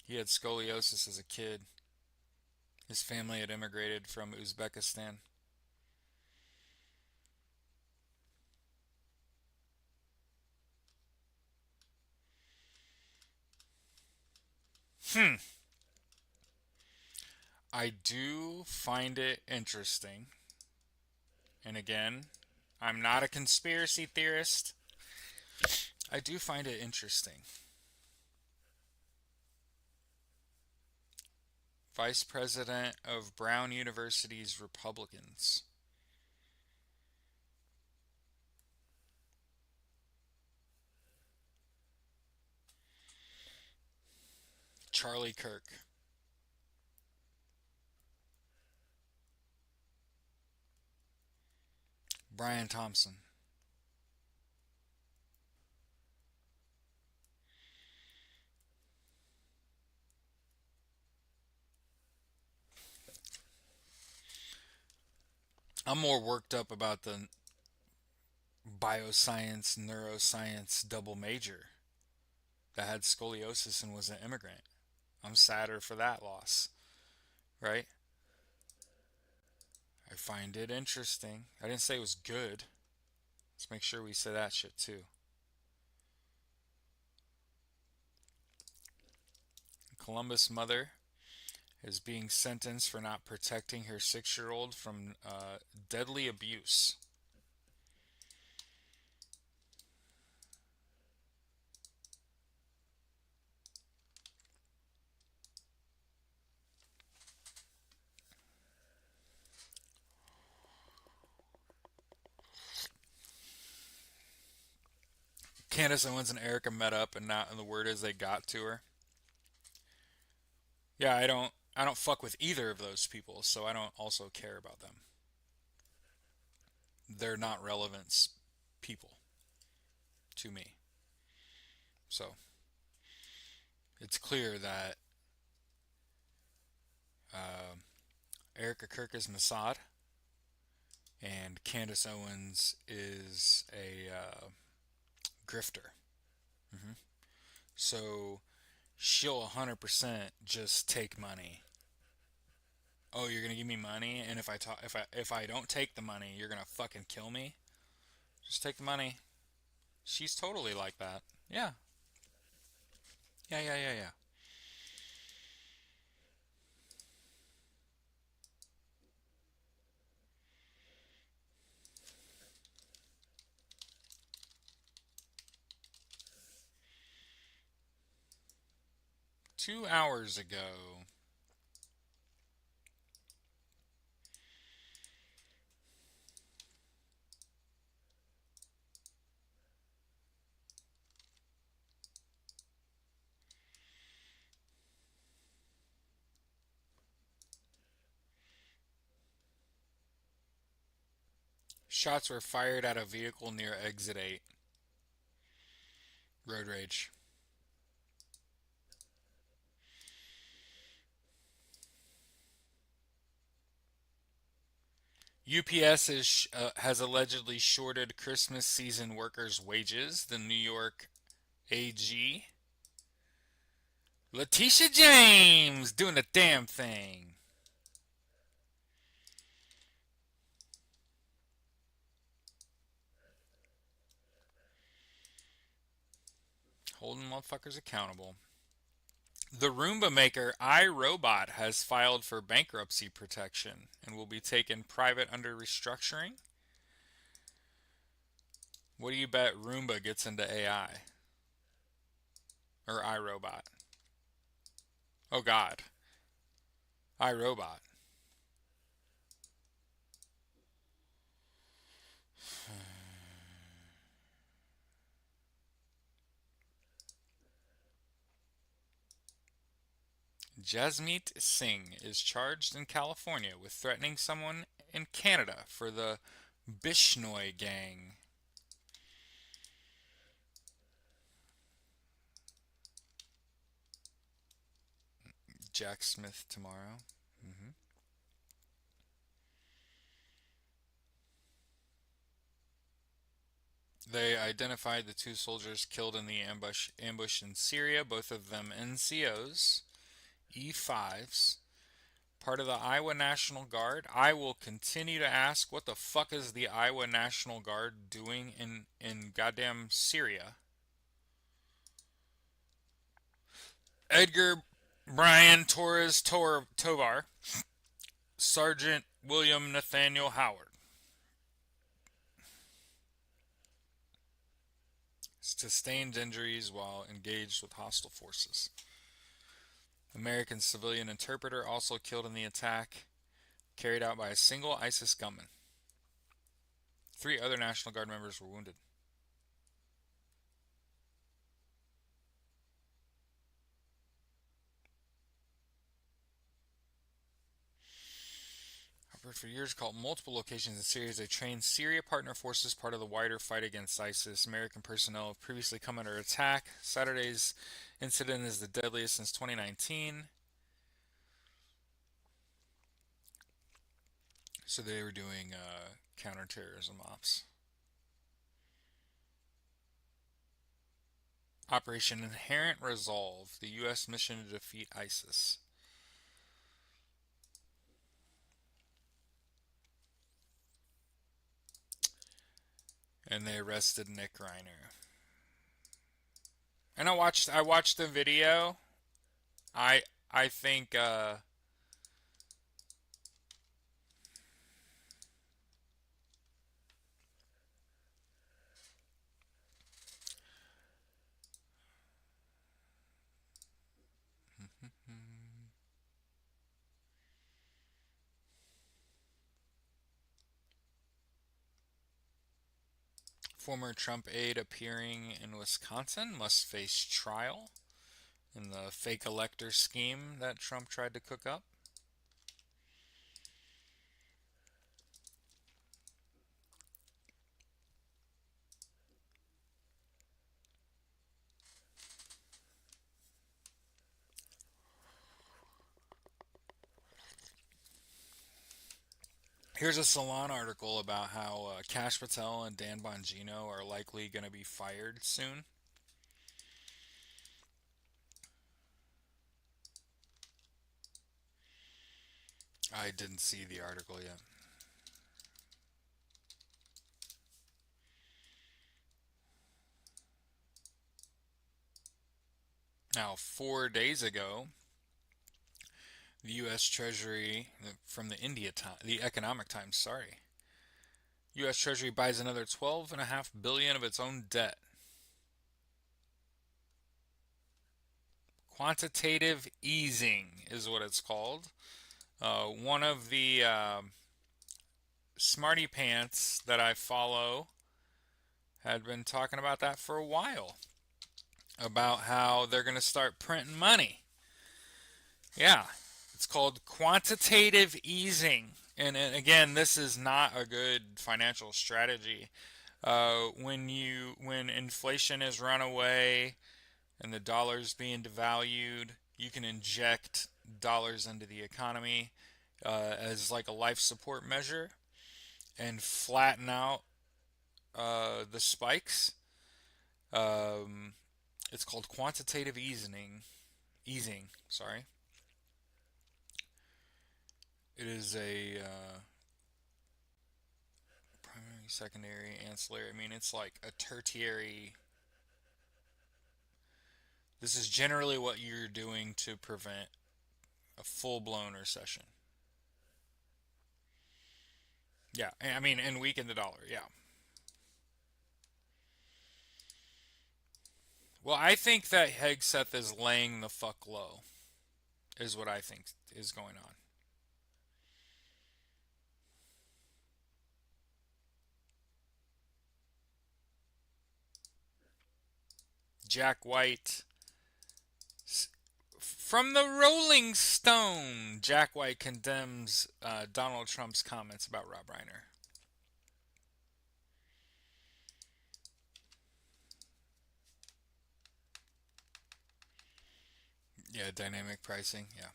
He had scoliosis as a kid. His family had immigrated from Uzbekistan. I do find it interesting. And again, I'm not a conspiracy theorist. I do find it interesting. Vice President of Brown University's Republicans. Charlie Kirk. Brian Thompson. I'm more worked up about the bioscience, neuroscience double major that had scoliosis and was an immigrant. I'm sadder for that loss, right? I find it interesting. I didn't say it was good. Let's make sure we say that shit too. Columbus' mother is being sentenced for not protecting her 6 year old from deadly abuse. Candace Owens and Erica met up, and the word is they got to her. Yeah, I don't fuck with either of those people, so I don't also care about them. They're not relevant people to me. So it's clear that uh, Erica Kirk is Mossad and Candace Owens is a grifter. Hmm. So she'll 100% just take money. Oh, you're gonna give me money, and if I don't take the money, you're gonna fucking kill me. Just take the money. She's totally like that. Yeah, yeah, yeah, yeah, yeah. 2 hours ago, shots were fired at a vehicle near Exit 8. Road rage. UPS has allegedly shorted Christmas season workers' wages. The New York AG, Letitia James, doing the damn thing. Holding motherfuckers accountable. The Roomba maker iRobot has filed for bankruptcy protection and will be taken private under restructuring. What do you bet Roomba gets into AI? Or iRobot? Oh god. iRobot. Jasmeet Singh is charged in California with threatening someone in Canada for the Bishnoi gang. Jack Smith tomorrow. Hmm. They identified the two soldiers killed in the ambush in Syria, both of them NCOs, E5s, part of the Iowa National Guard. I will continue to ask, what the fuck is the Iowa National Guard doing in goddamn Syria? Edgar Brian Torres Tovar, Sergeant William Nathaniel Howard. Sustained injuries while engaged with hostile forces. American civilian interpreter also killed in the attack carried out by a single ISIS gunman. 3 other National Guard members were wounded. Operated for years, called multiple locations in Syria as they trained Syria partner forces, part of the wider fight against ISIS. American personnel have previously come under attack. Saturday's incident is the deadliest since 2019. So they were doing counterterrorism ops. Operation Inherent Resolve, the U.S. mission to defeat ISIS. And they arrested Nick Reiner. And I watched the video. I I think former Trump aide appearing in Wisconsin must face trial in the fake elector scheme that Trump tried to cook up. Here's a Salon article about how Kash Patel and Dan Bongino are likely going to be fired soon. I didn't see the article yet. Now, 4 days ago, the U.S. Treasury from the Economic Times, sorry, U.S. Treasury buys another 12.5 billion of its own debt. Quantitative easing is what it's called. One of the smarty pants that I follow had been talking about that for a while, about how they're going to start printing money. Yeah, it's called quantitative easing. And again, this is not a good financial strategy. When inflation has run away and the dollar's being devalued, you can inject dollars into the economy as like a life support measure and flatten out the spikes. Um, it's called quantitative easing. Easing, sorry. It is a primary, secondary, ancillary. I mean, it's like a tertiary. This is generally what you're doing to prevent a full blown recession. Yeah, I mean, and weaken the dollar. Yeah. Well, I think that Hegseth is laying the fuck low, is what I think is going on. Jack White. From the Rolling Stone, Jack White condemns Donald Trump's comments about Rob Reiner. Yeah, dynamic pricing. Yeah.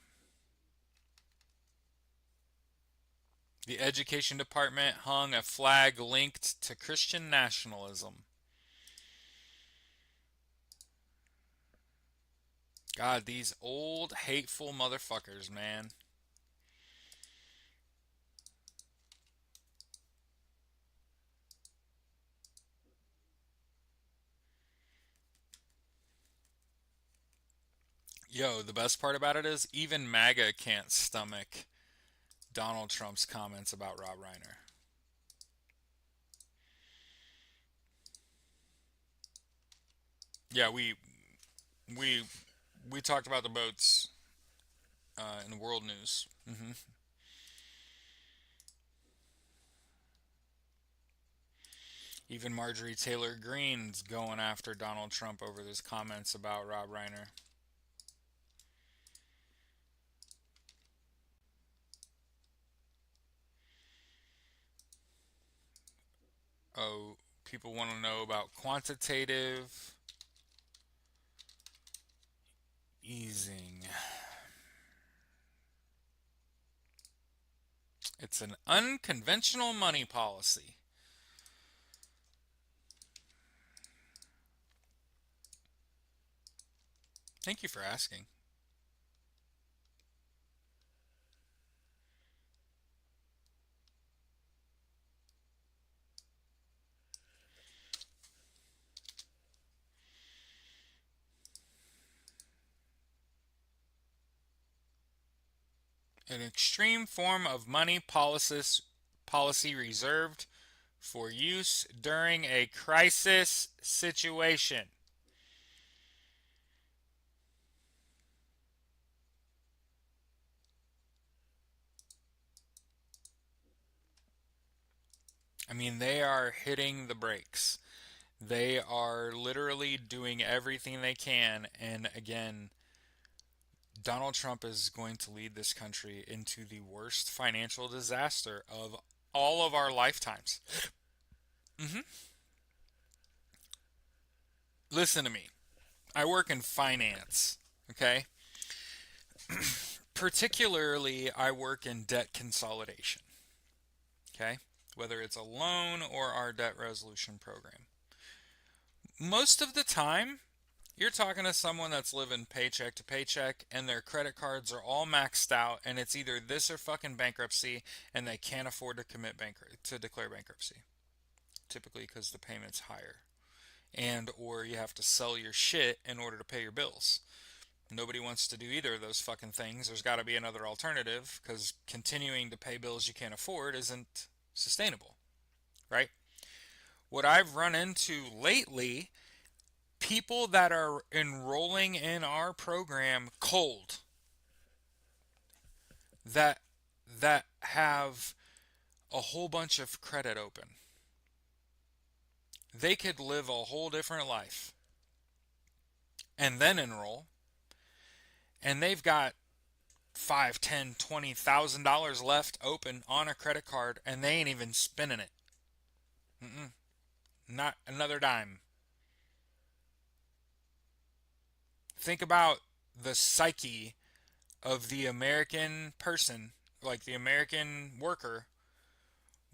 The Education Department hung a flag linked to Christian nationalism. God, these old hateful motherfuckers, man. Yo, the best part about it is even MAGA can't stomach Donald Trump's comments about Rob Reiner. Yeah, we we talked about the boats in world news. Even Marjorie Taylor Greene's going after Donald Trump over his comments about Rob Reiner. Oh, people want to know about quantitative easing. It's an unconventional money policy. Thank you for asking. An extreme form of money policy reserved for use during a crisis situation. I mean, they are hitting the brakes. They are literally doing everything they can. And again, Donald Trump is going to lead this country into the worst financial disaster of all of our lifetimes. hmm Listen to me. I work in finance, okay? Particularly, I work in debt consolidation, okay? Whether it's a loan or our debt resolution program. Most of the time, you're talking to someone that's living paycheck to paycheck and their credit cards are all maxed out and it's either this or fucking bankruptcy and they can't afford to to declare bankruptcy. Typically because the payment's higher. And or you have to sell your shit in order to pay your bills. Nobody wants to do either of those fucking things. There's got to be another alternative because continuing to pay bills you can't afford isn't sustainable, right? What I've run into lately, people that are enrolling in our program cold, that have a whole bunch of credit open. They could live a whole different life and then enroll, and they've got five, ten, $20,000 left open on a credit card, and they ain't even spending it. Mm-mm, not another dime. Think about the psyche of the American person, like the American worker,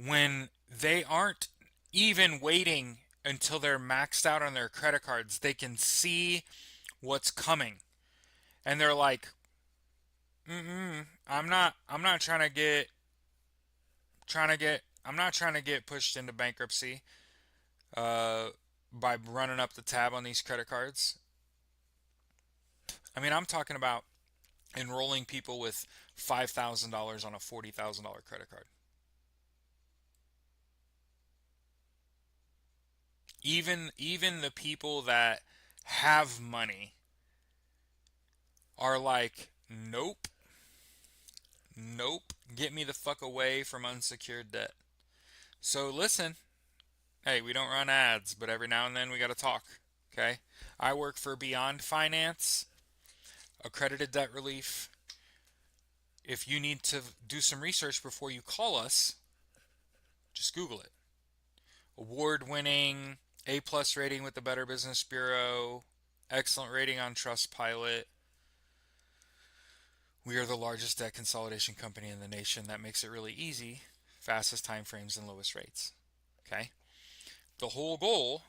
when they aren't even waiting until they're maxed out on their credit cards. They can see what's coming, and they're like, I'm not trying to get pushed into bankruptcy uh, by running up the tab on these credit cards. I mean, I'm talking about enrolling people with $5,000 on a $40,000 credit card. Even the people that have money are like, nope, nope, get me the fuck away from unsecured debt. So listen, hey, we don't run ads, but every now and then we got to talk. Okay, I work for Beyond Finance, accredited debt relief. If you need to do some research before you call us, just Google it. Award-winning, A plus rating with the Better Business Bureau, excellent rating on Trustpilot. We are the largest debt consolidation company in the nation. That makes it really easy, fastest time frames and lowest rates. Okay? The whole goal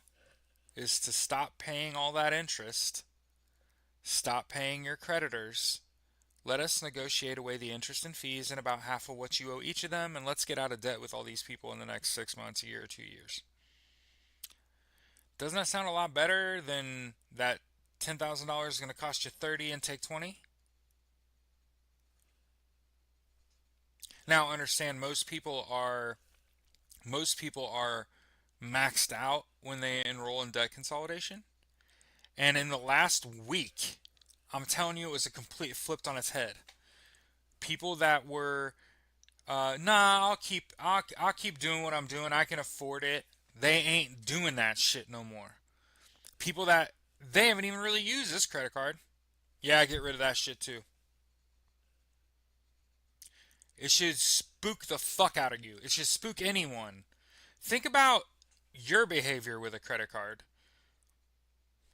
is to stop paying all that interest, stop paying your creditors. Let us negotiate away the interest and fees and about half of what you owe each of them, and let's get out of debt with all these people in the next 6 months, a year, or 2 years. Doesn't that sound a lot better than that $10,000 is going to cost you 30 and take 20? Now understand most people are maxed out when they enroll in debt consolidation. And in the last week, I'm telling you, it was a complete flipped on its head. People that were, I'll keep doing what I'm doing. I can afford it. They ain't doing that shit no more. People that they haven't even really used this credit card. Yeah, get rid of that shit too. It should spook the fuck out of you. It should spook anyone. Think about your behavior with a credit card.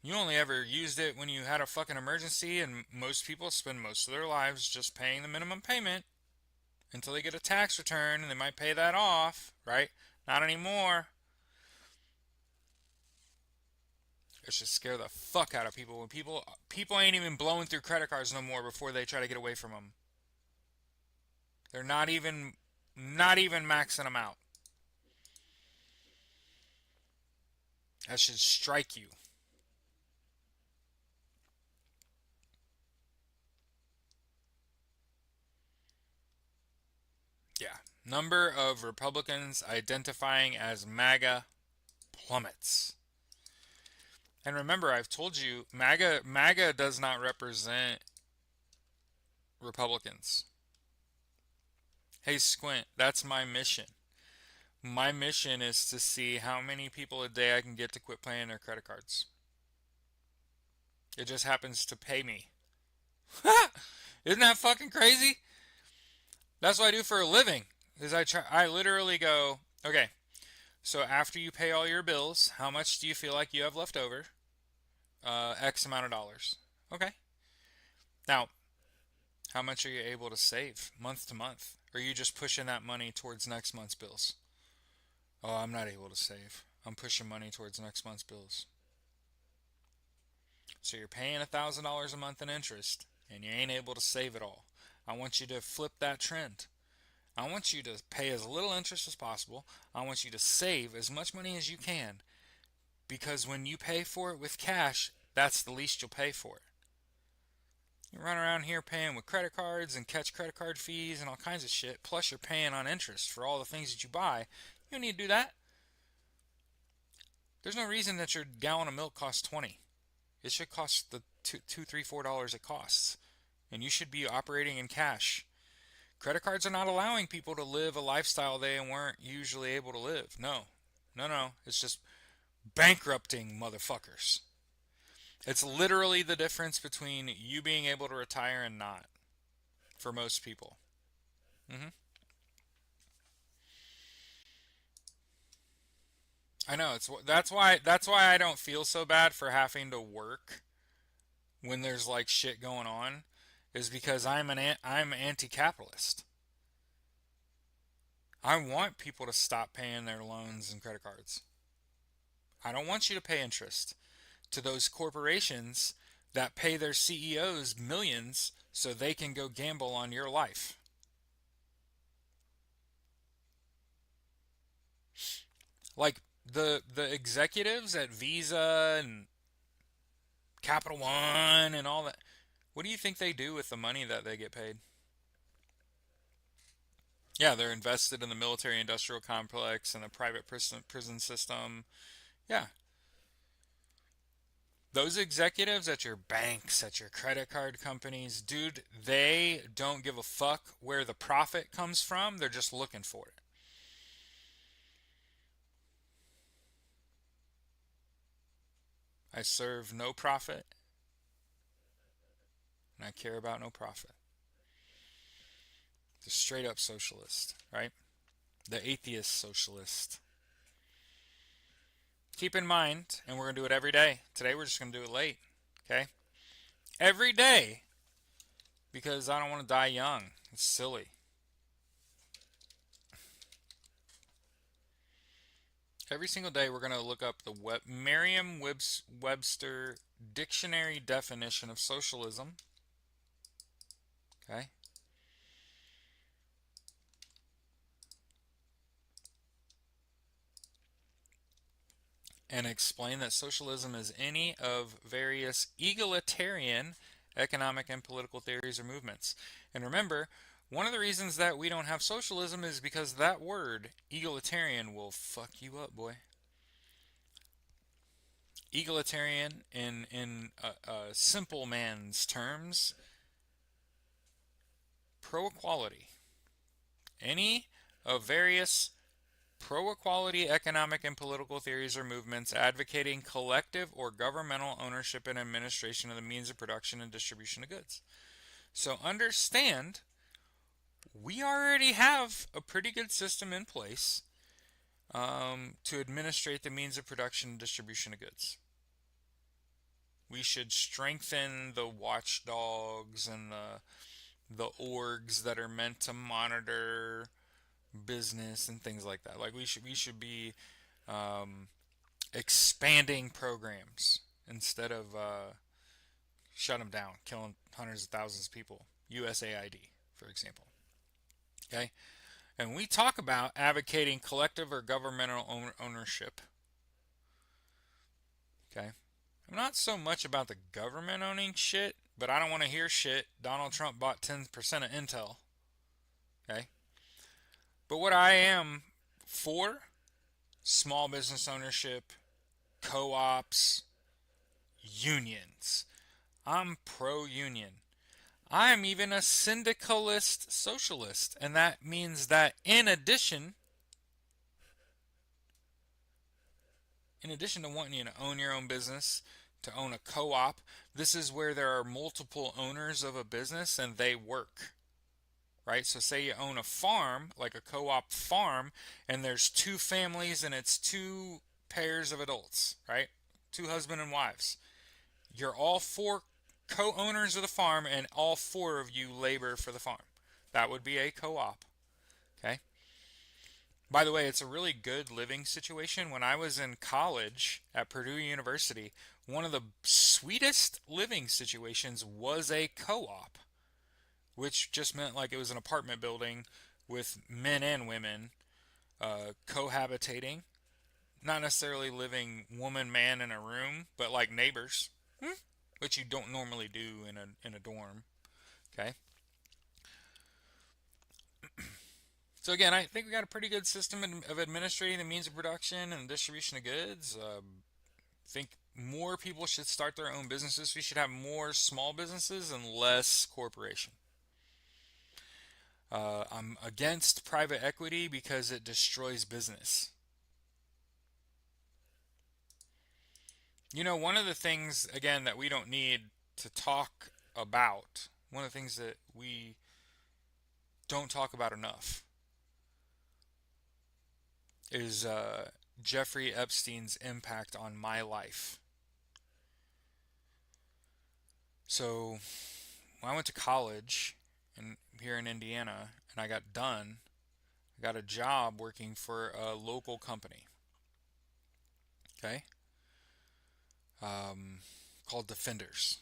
You only ever used it when you had a fucking emergency, and most people spend most of their lives just paying the minimum payment. until they get a tax return and they might pay that off, right? Not anymore. It should scare the fuck out of people when people ain't even blowing through credit cards no more before they try to get away from them. They're not even maxing them out. That should strike you. Yeah. Number of Republicans identifying as MAGA plummets. And remember, I've told you, MAGA does not represent Republicans. Hey, Squint, that's my mission. My mission is to see how many people a day I can get to quit paying their credit cards. It just happens to pay me. Isn't that fucking crazy? That's what I do for a living. I literally go, okay, so after you pay all your bills, how much do you feel like you have left over? X amount of dollars. Okay. Now, how much are you able to save month to month? Or are you just pushing that money towards next month's bills? Oh, I'm not able to save. I'm pushing money towards next month's bills. So you're paying $1,000 a month in interest and you ain't able to save it all. I want you to flip that trend. I want you to pay as little interest as possible. I want you to save as much money as you can because when you pay for it with cash, that's the least you'll pay for it. You run around here paying with credit cards and catch credit card fees and all kinds of shit, plus you're paying on interest for all the things that you buy. You don't need to do that. There's no reason that your gallon of milk costs 20. It should cost the two, three, $4 it costs. And you should be operating in cash. Credit cards are not allowing people to live a lifestyle they weren't usually able to live. No. No, no. It's just bankrupting motherfuckers. It's literally the difference between you being able to retire and not for most people. hmm I know that's why I don't feel so bad for having to work when there's like shit going on is because I'm anti-capitalist. I want people to stop paying their loans and credit cards. I don't want you to pay interest to those corporations that pay their CEOs millions so they can go gamble on your life. Like the executives at Visa and Capital One and all that. What do you think they do with the money that they get paid? Yeah, they're invested in the military industrial complex and the private prison system. Yeah. Those executives at your banks, at your credit card companies, dude, they don't give a fuck where the profit comes from. They're just looking for it. I serve no profit and I care about no profit. The straight up socialist, right? The atheist socialist. Keep in mind, and we're going to do it every day. Today we're just going to do it late, okay? Every day, because I don't want to die young. It's silly. Every single day we're going to look up the Merriam-Webster dictionary definition of socialism, okay? And explain that socialism is any of various egalitarian economic and political theories or movements. And remember, one of the reasons that we don't have socialism is because that word, egalitarian, will fuck you up, boy. Egalitarian, in a simple man's terms, pro-equality. Any of various pro-equality economic and political theories or movements advocating collective or governmental ownership and administration of the means of production and distribution of goods. So understand, we already have a pretty good system in place to administrate the means of production and distribution of goods. We should strengthen the watchdogs and the orgs that are meant to monitor business and things like that. Like we should be um, expanding programs instead of shut them down, killing hundreds of thousands of people. USAID, for example. Okay, and we talk about advocating collective or governmental ownership. Okay, I'm not so much about the government owning shit, but I don't want to hear shit. Donald Trump bought 10% of Intel. Okay, but what I am for, small business ownership, co-ops, unions. I'm pro-union. I'm even a syndicalist socialist, and that means that in addition to wanting you to own your own business, to own a co-op, this is where there are multiple owners of a business and they work, right? So say you own a farm, like a co-op farm, and there's two families and it's two pairs of adults, right? Two husband and wives. You're all four co-owners of the farm and all four of you labor for the farm. That would be a co-op. Okay. By the way, it's a really good living situation. When I was in college at Purdue University, one of the sweetest living situations was a co-op, which just meant like it was an apartment building with men and women cohabitating, not necessarily living woman man in a room, but like neighbors, which you don't normally do in a dorm. Okay. So again, I think we got a pretty good system of administrating the means of production and distribution of goods. I think more people should start their own businesses. We should have more small businesses and less corporation. I'm against private equity because it destroys business. One of the things, again, that we don't need to talk about, one of the things that we don't talk about enough is Jeffrey Epstein's impact on my life. So, when I went to college here in Indiana and I got done, I got a job working for a local company, okay, um, called Defenders.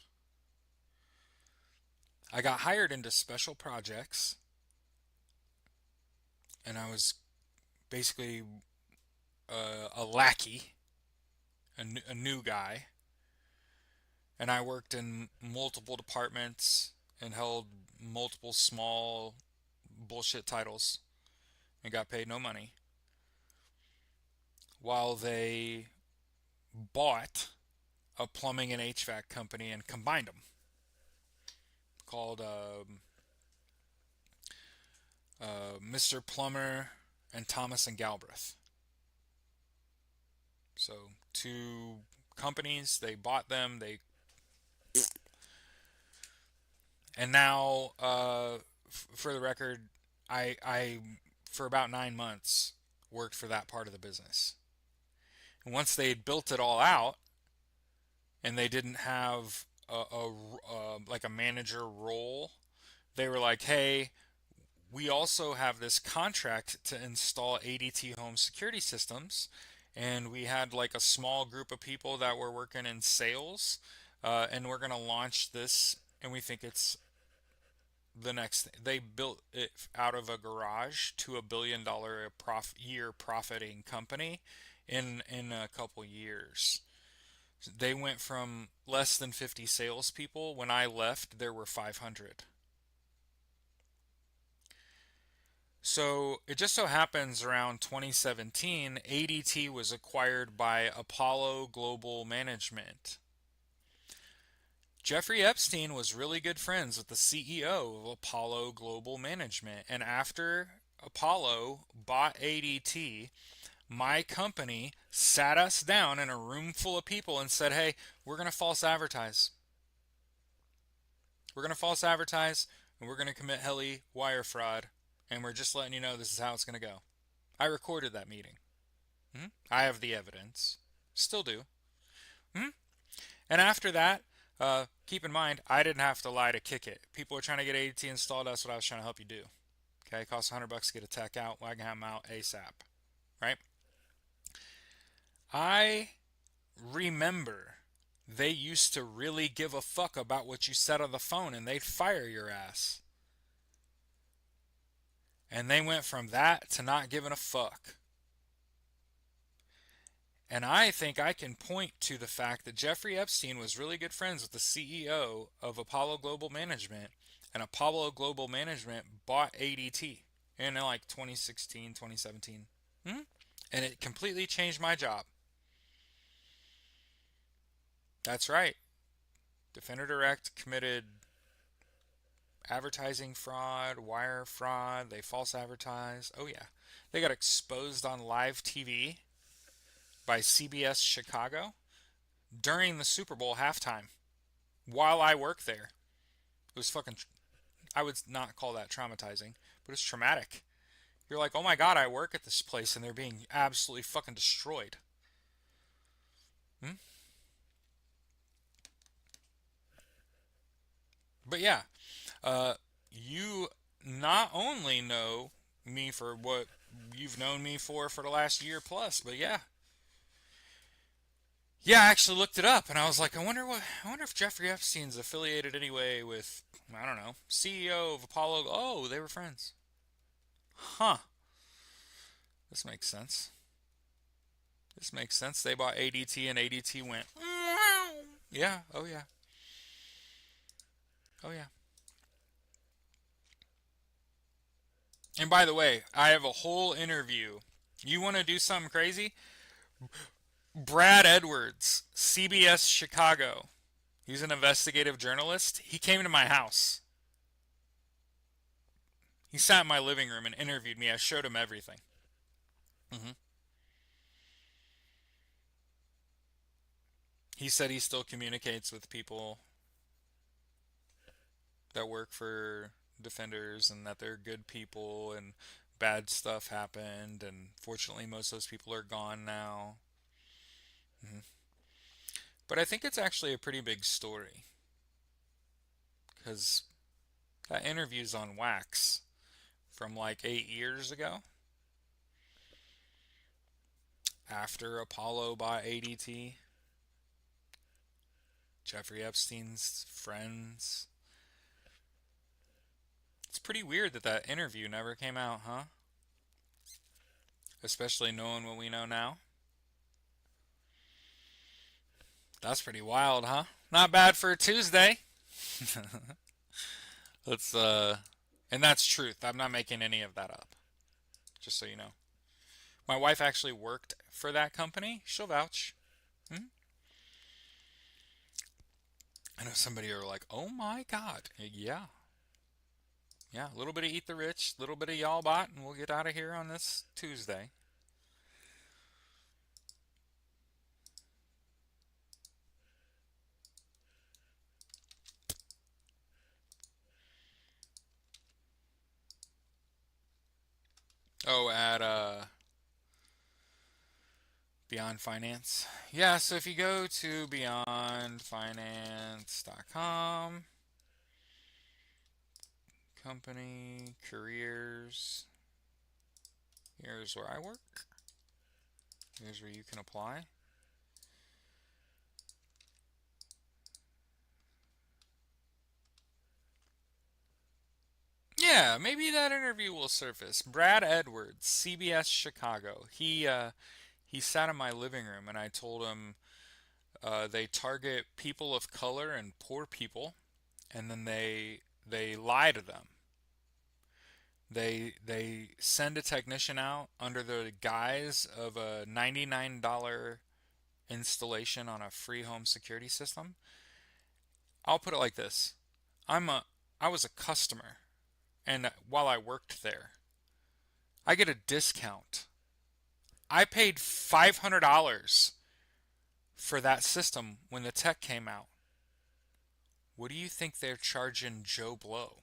I got hired into special projects and I was basically a lackey, a new guy, and I worked in multiple departments and held multiple small bullshit titles and got paid no money while they bought a plumbing and HVAC company and combined them called Mr. Plummer and Thomas and Galbraith. So two companies, they bought them, and now for the record, I for about 9 months worked for that part of the business. And once they had built it all out, and they didn't have like a manager role, they were like, "Hey, we also have this contract to install ADT home security systems, and we had like a small group of people that were working in sales, and we're gonna launch this, and we think it's the next thing." They built it out of a garage to $1 billion year profiting company in a couple years. They went from less than 50 salespeople. When I left, there were 500. So it just so happens around 2017, ADT was acquired by Apollo Global Management. Jeffrey Epstein was really good friends with the CEO of Apollo Global Management. And after Apollo bought ADT, my company sat us down in a room full of people and said, "Hey, we're going to false advertise. We're going to false advertise and we're going to commit heli wire fraud. And we're just letting you know this is how it's going to go." I recorded that meeting. I have the evidence. Still do. And after that, Keep in mind, I didn't have to lie to kick it. People were trying to get ADT installed. That's what I was trying to help you do. Okay, it costs $100 to get a tech out. Well, I can have them out ASAP, right? I remember they used to really give a fuck about what you said on the phone and they'd fire your ass. And they went from that to not giving a fuck. And I think I can point to the fact that Jeffrey Epstein was really good friends with the CEO of Apollo Global Management, and Apollo Global Management bought ADT in like 2016, 2017. Hmm? And it completely changed my job. That's right. Defender Direct committed advertising fraud, wire fraud, they false advertised. Oh, yeah. They got exposed on live TV by CBS Chicago during the Super Bowl halftime while I worked there. It was fucking, I would not call that traumatizing, but it's traumatic. You're like, oh my god, I work at this place and they're being absolutely fucking destroyed. Hmm? But yeah, you not only know me for what you've known me for the last year plus, but yeah, yeah, I actually looked it up and I was like, I wonder if Jeffrey Epstein's affiliated anyway with, I don't know, CEO of Apollo. Oh, they were friends. Huh. This makes sense. This makes sense. They bought ADT and ADT went. Yeah. Oh yeah. Oh yeah. And by the way, I have a whole interview. You want to do something crazy? Brad Edwards, CBS Chicago. He's an investigative journalist. He came to my house. He sat in my living room and interviewed me. I showed him everything. Hmm. He said he still communicates with people that work for defenders and that they're good people and bad stuff happened and fortunately most of those people are gone now. Hmm. But I think it's actually a pretty big story because that interview's on wax from like 8 years ago after Apollo bought ADT. Jeffrey Epstein's friends. It's pretty weird that that interview never came out, huh? Especially knowing what we know now. That's pretty wild, huh? Not bad for a Tuesday. Let's and that's truth. I'm not making any of that up. Just so you know. My wife actually worked for that company. She'll vouch. Hmm? I know somebody are like, "Oh my god." Yeah. Yeah, a little bit of eat the rich, a little bit of y'all bot, and we'll get out of here on this Tuesday. Oh, at Beyond Finance. Yeah, so if you go to beyondfinance.com, company, careers, here's where I work. Here's where you can apply. Yeah, maybe that interview will surface. Brad Edwards, CBS Chicago. He sat in my living room and I told him they target people of color and poor people, and then they lie to them. They send a technician out under the guise of a $99 installation on a free home security system. I'll put it like this. I was a customer and while I worked there, I get a discount. I paid $500 for that system when the tech came out. What do you think they're charging Joe Blow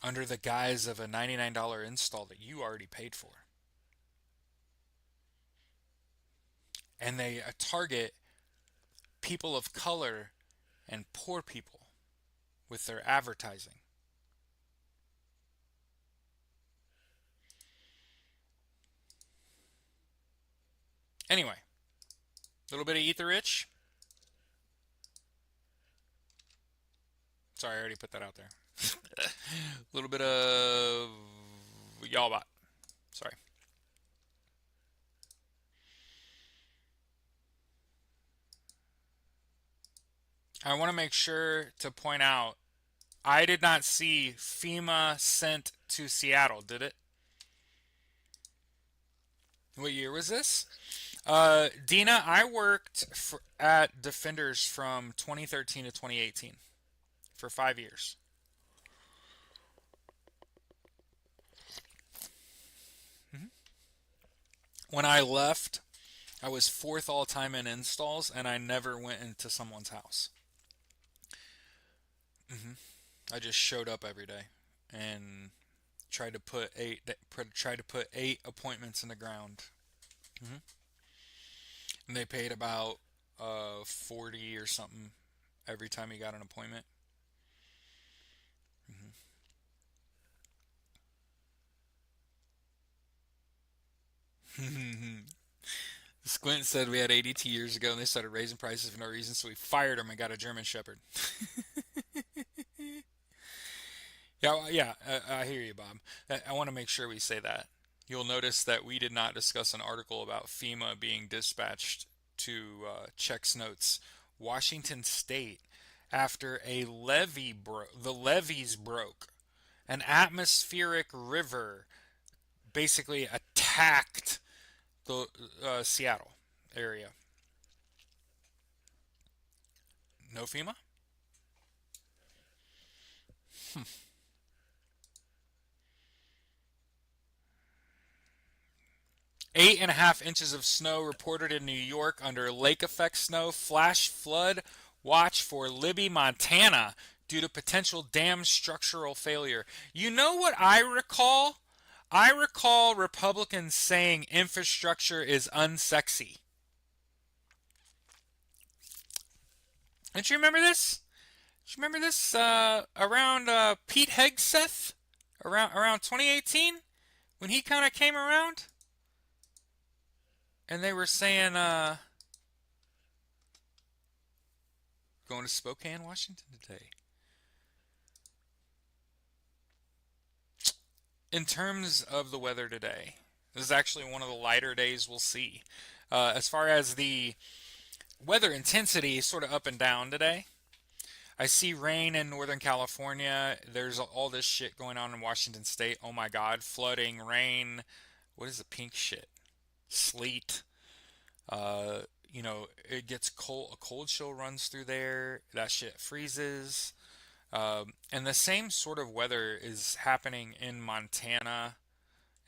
under the guise of a $99 install that you already paid for? And they target people of color and poor people with their advertising. Anyway, a little bit of Eat the Rich. Sorry, I already put that out there. A little bit of Y'all Bot. Sorry. I want to make sure to point out I did not see FEMA sent to Seattle, did it? What year was this? Dina, I worked at Defenders from 2013 to 2018 for 5 years. Mhm. When I left, I was fourth all time in installs, and I never went into someone's house. Hmm. I just showed up every day and tried to put 8 appointments in the ground. Hmm. And they paid about 40 or something every time you got an appointment. Hmm. Squint said we had ADT years ago and they started raising prices for no reason, so we fired him and got a German Shepherd. Yeah, yeah, I hear you, Bob. I want to make sure we say that. You'll notice that we did not discuss an article about FEMA being dispatched to checks notes Washington State after the levees broke. An atmospheric river basically attacked the Seattle area. No FEMA? 8.5 inches of snow reported in New York under lake effect snow. Flash flood watch for Libby, Montana due to potential dam structural failure. You know what I recall? I recall Republicans saying infrastructure is unsexy. Don't you remember this? Do you remember this around Pete Hegseth around 2018 when he kind of came around and they were saying going to Spokane, Washington today. In terms of the weather today, this is actually one of the lighter days we'll see. As far as the weather intensity, is sort of up and down today. I see rain in Northern California. There's all this shit going on in Washington State. Oh my God, flooding, rain. What is the pink shit? Sleet. Uh, it gets cold. A cold chill runs through there. That shit freezes. And the same sort of weather is happening in Montana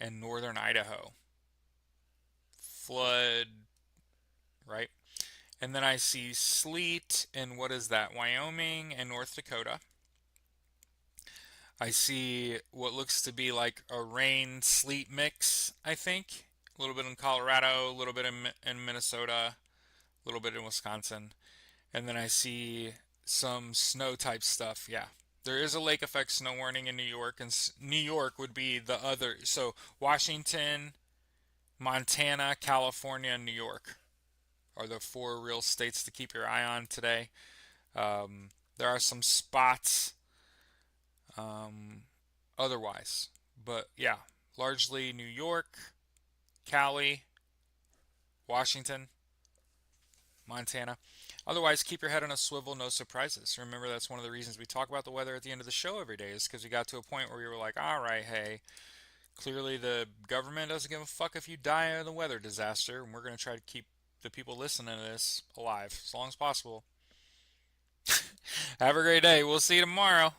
and northern Idaho. Flood, right? And then I see sleet in what is that? Wyoming and North Dakota. I see what looks to be like a rain sleet mix, I think. A little bit in Colorado, a little bit in Minnesota, a little bit in Wisconsin. And then I see some snow type stuff. Yeah. There is a lake effect snow warning in New York, and New York would be the other. So Washington, Montana, California, and New York are the four real states to keep your eye on today. There are some spots um, otherwise, but yeah, largely New York, Cali, Washington, Montana. Otherwise, keep your head on a swivel, no surprises. Remember, that's one of the reasons we talk about the weather at the end of the show every day, is because we got to a point where we were like, all right, hey, clearly the government doesn't give a fuck if you die in a weather disaster, and we're going to try to keep the people listening to this alive as long as possible. Have a great day. We'll see you tomorrow.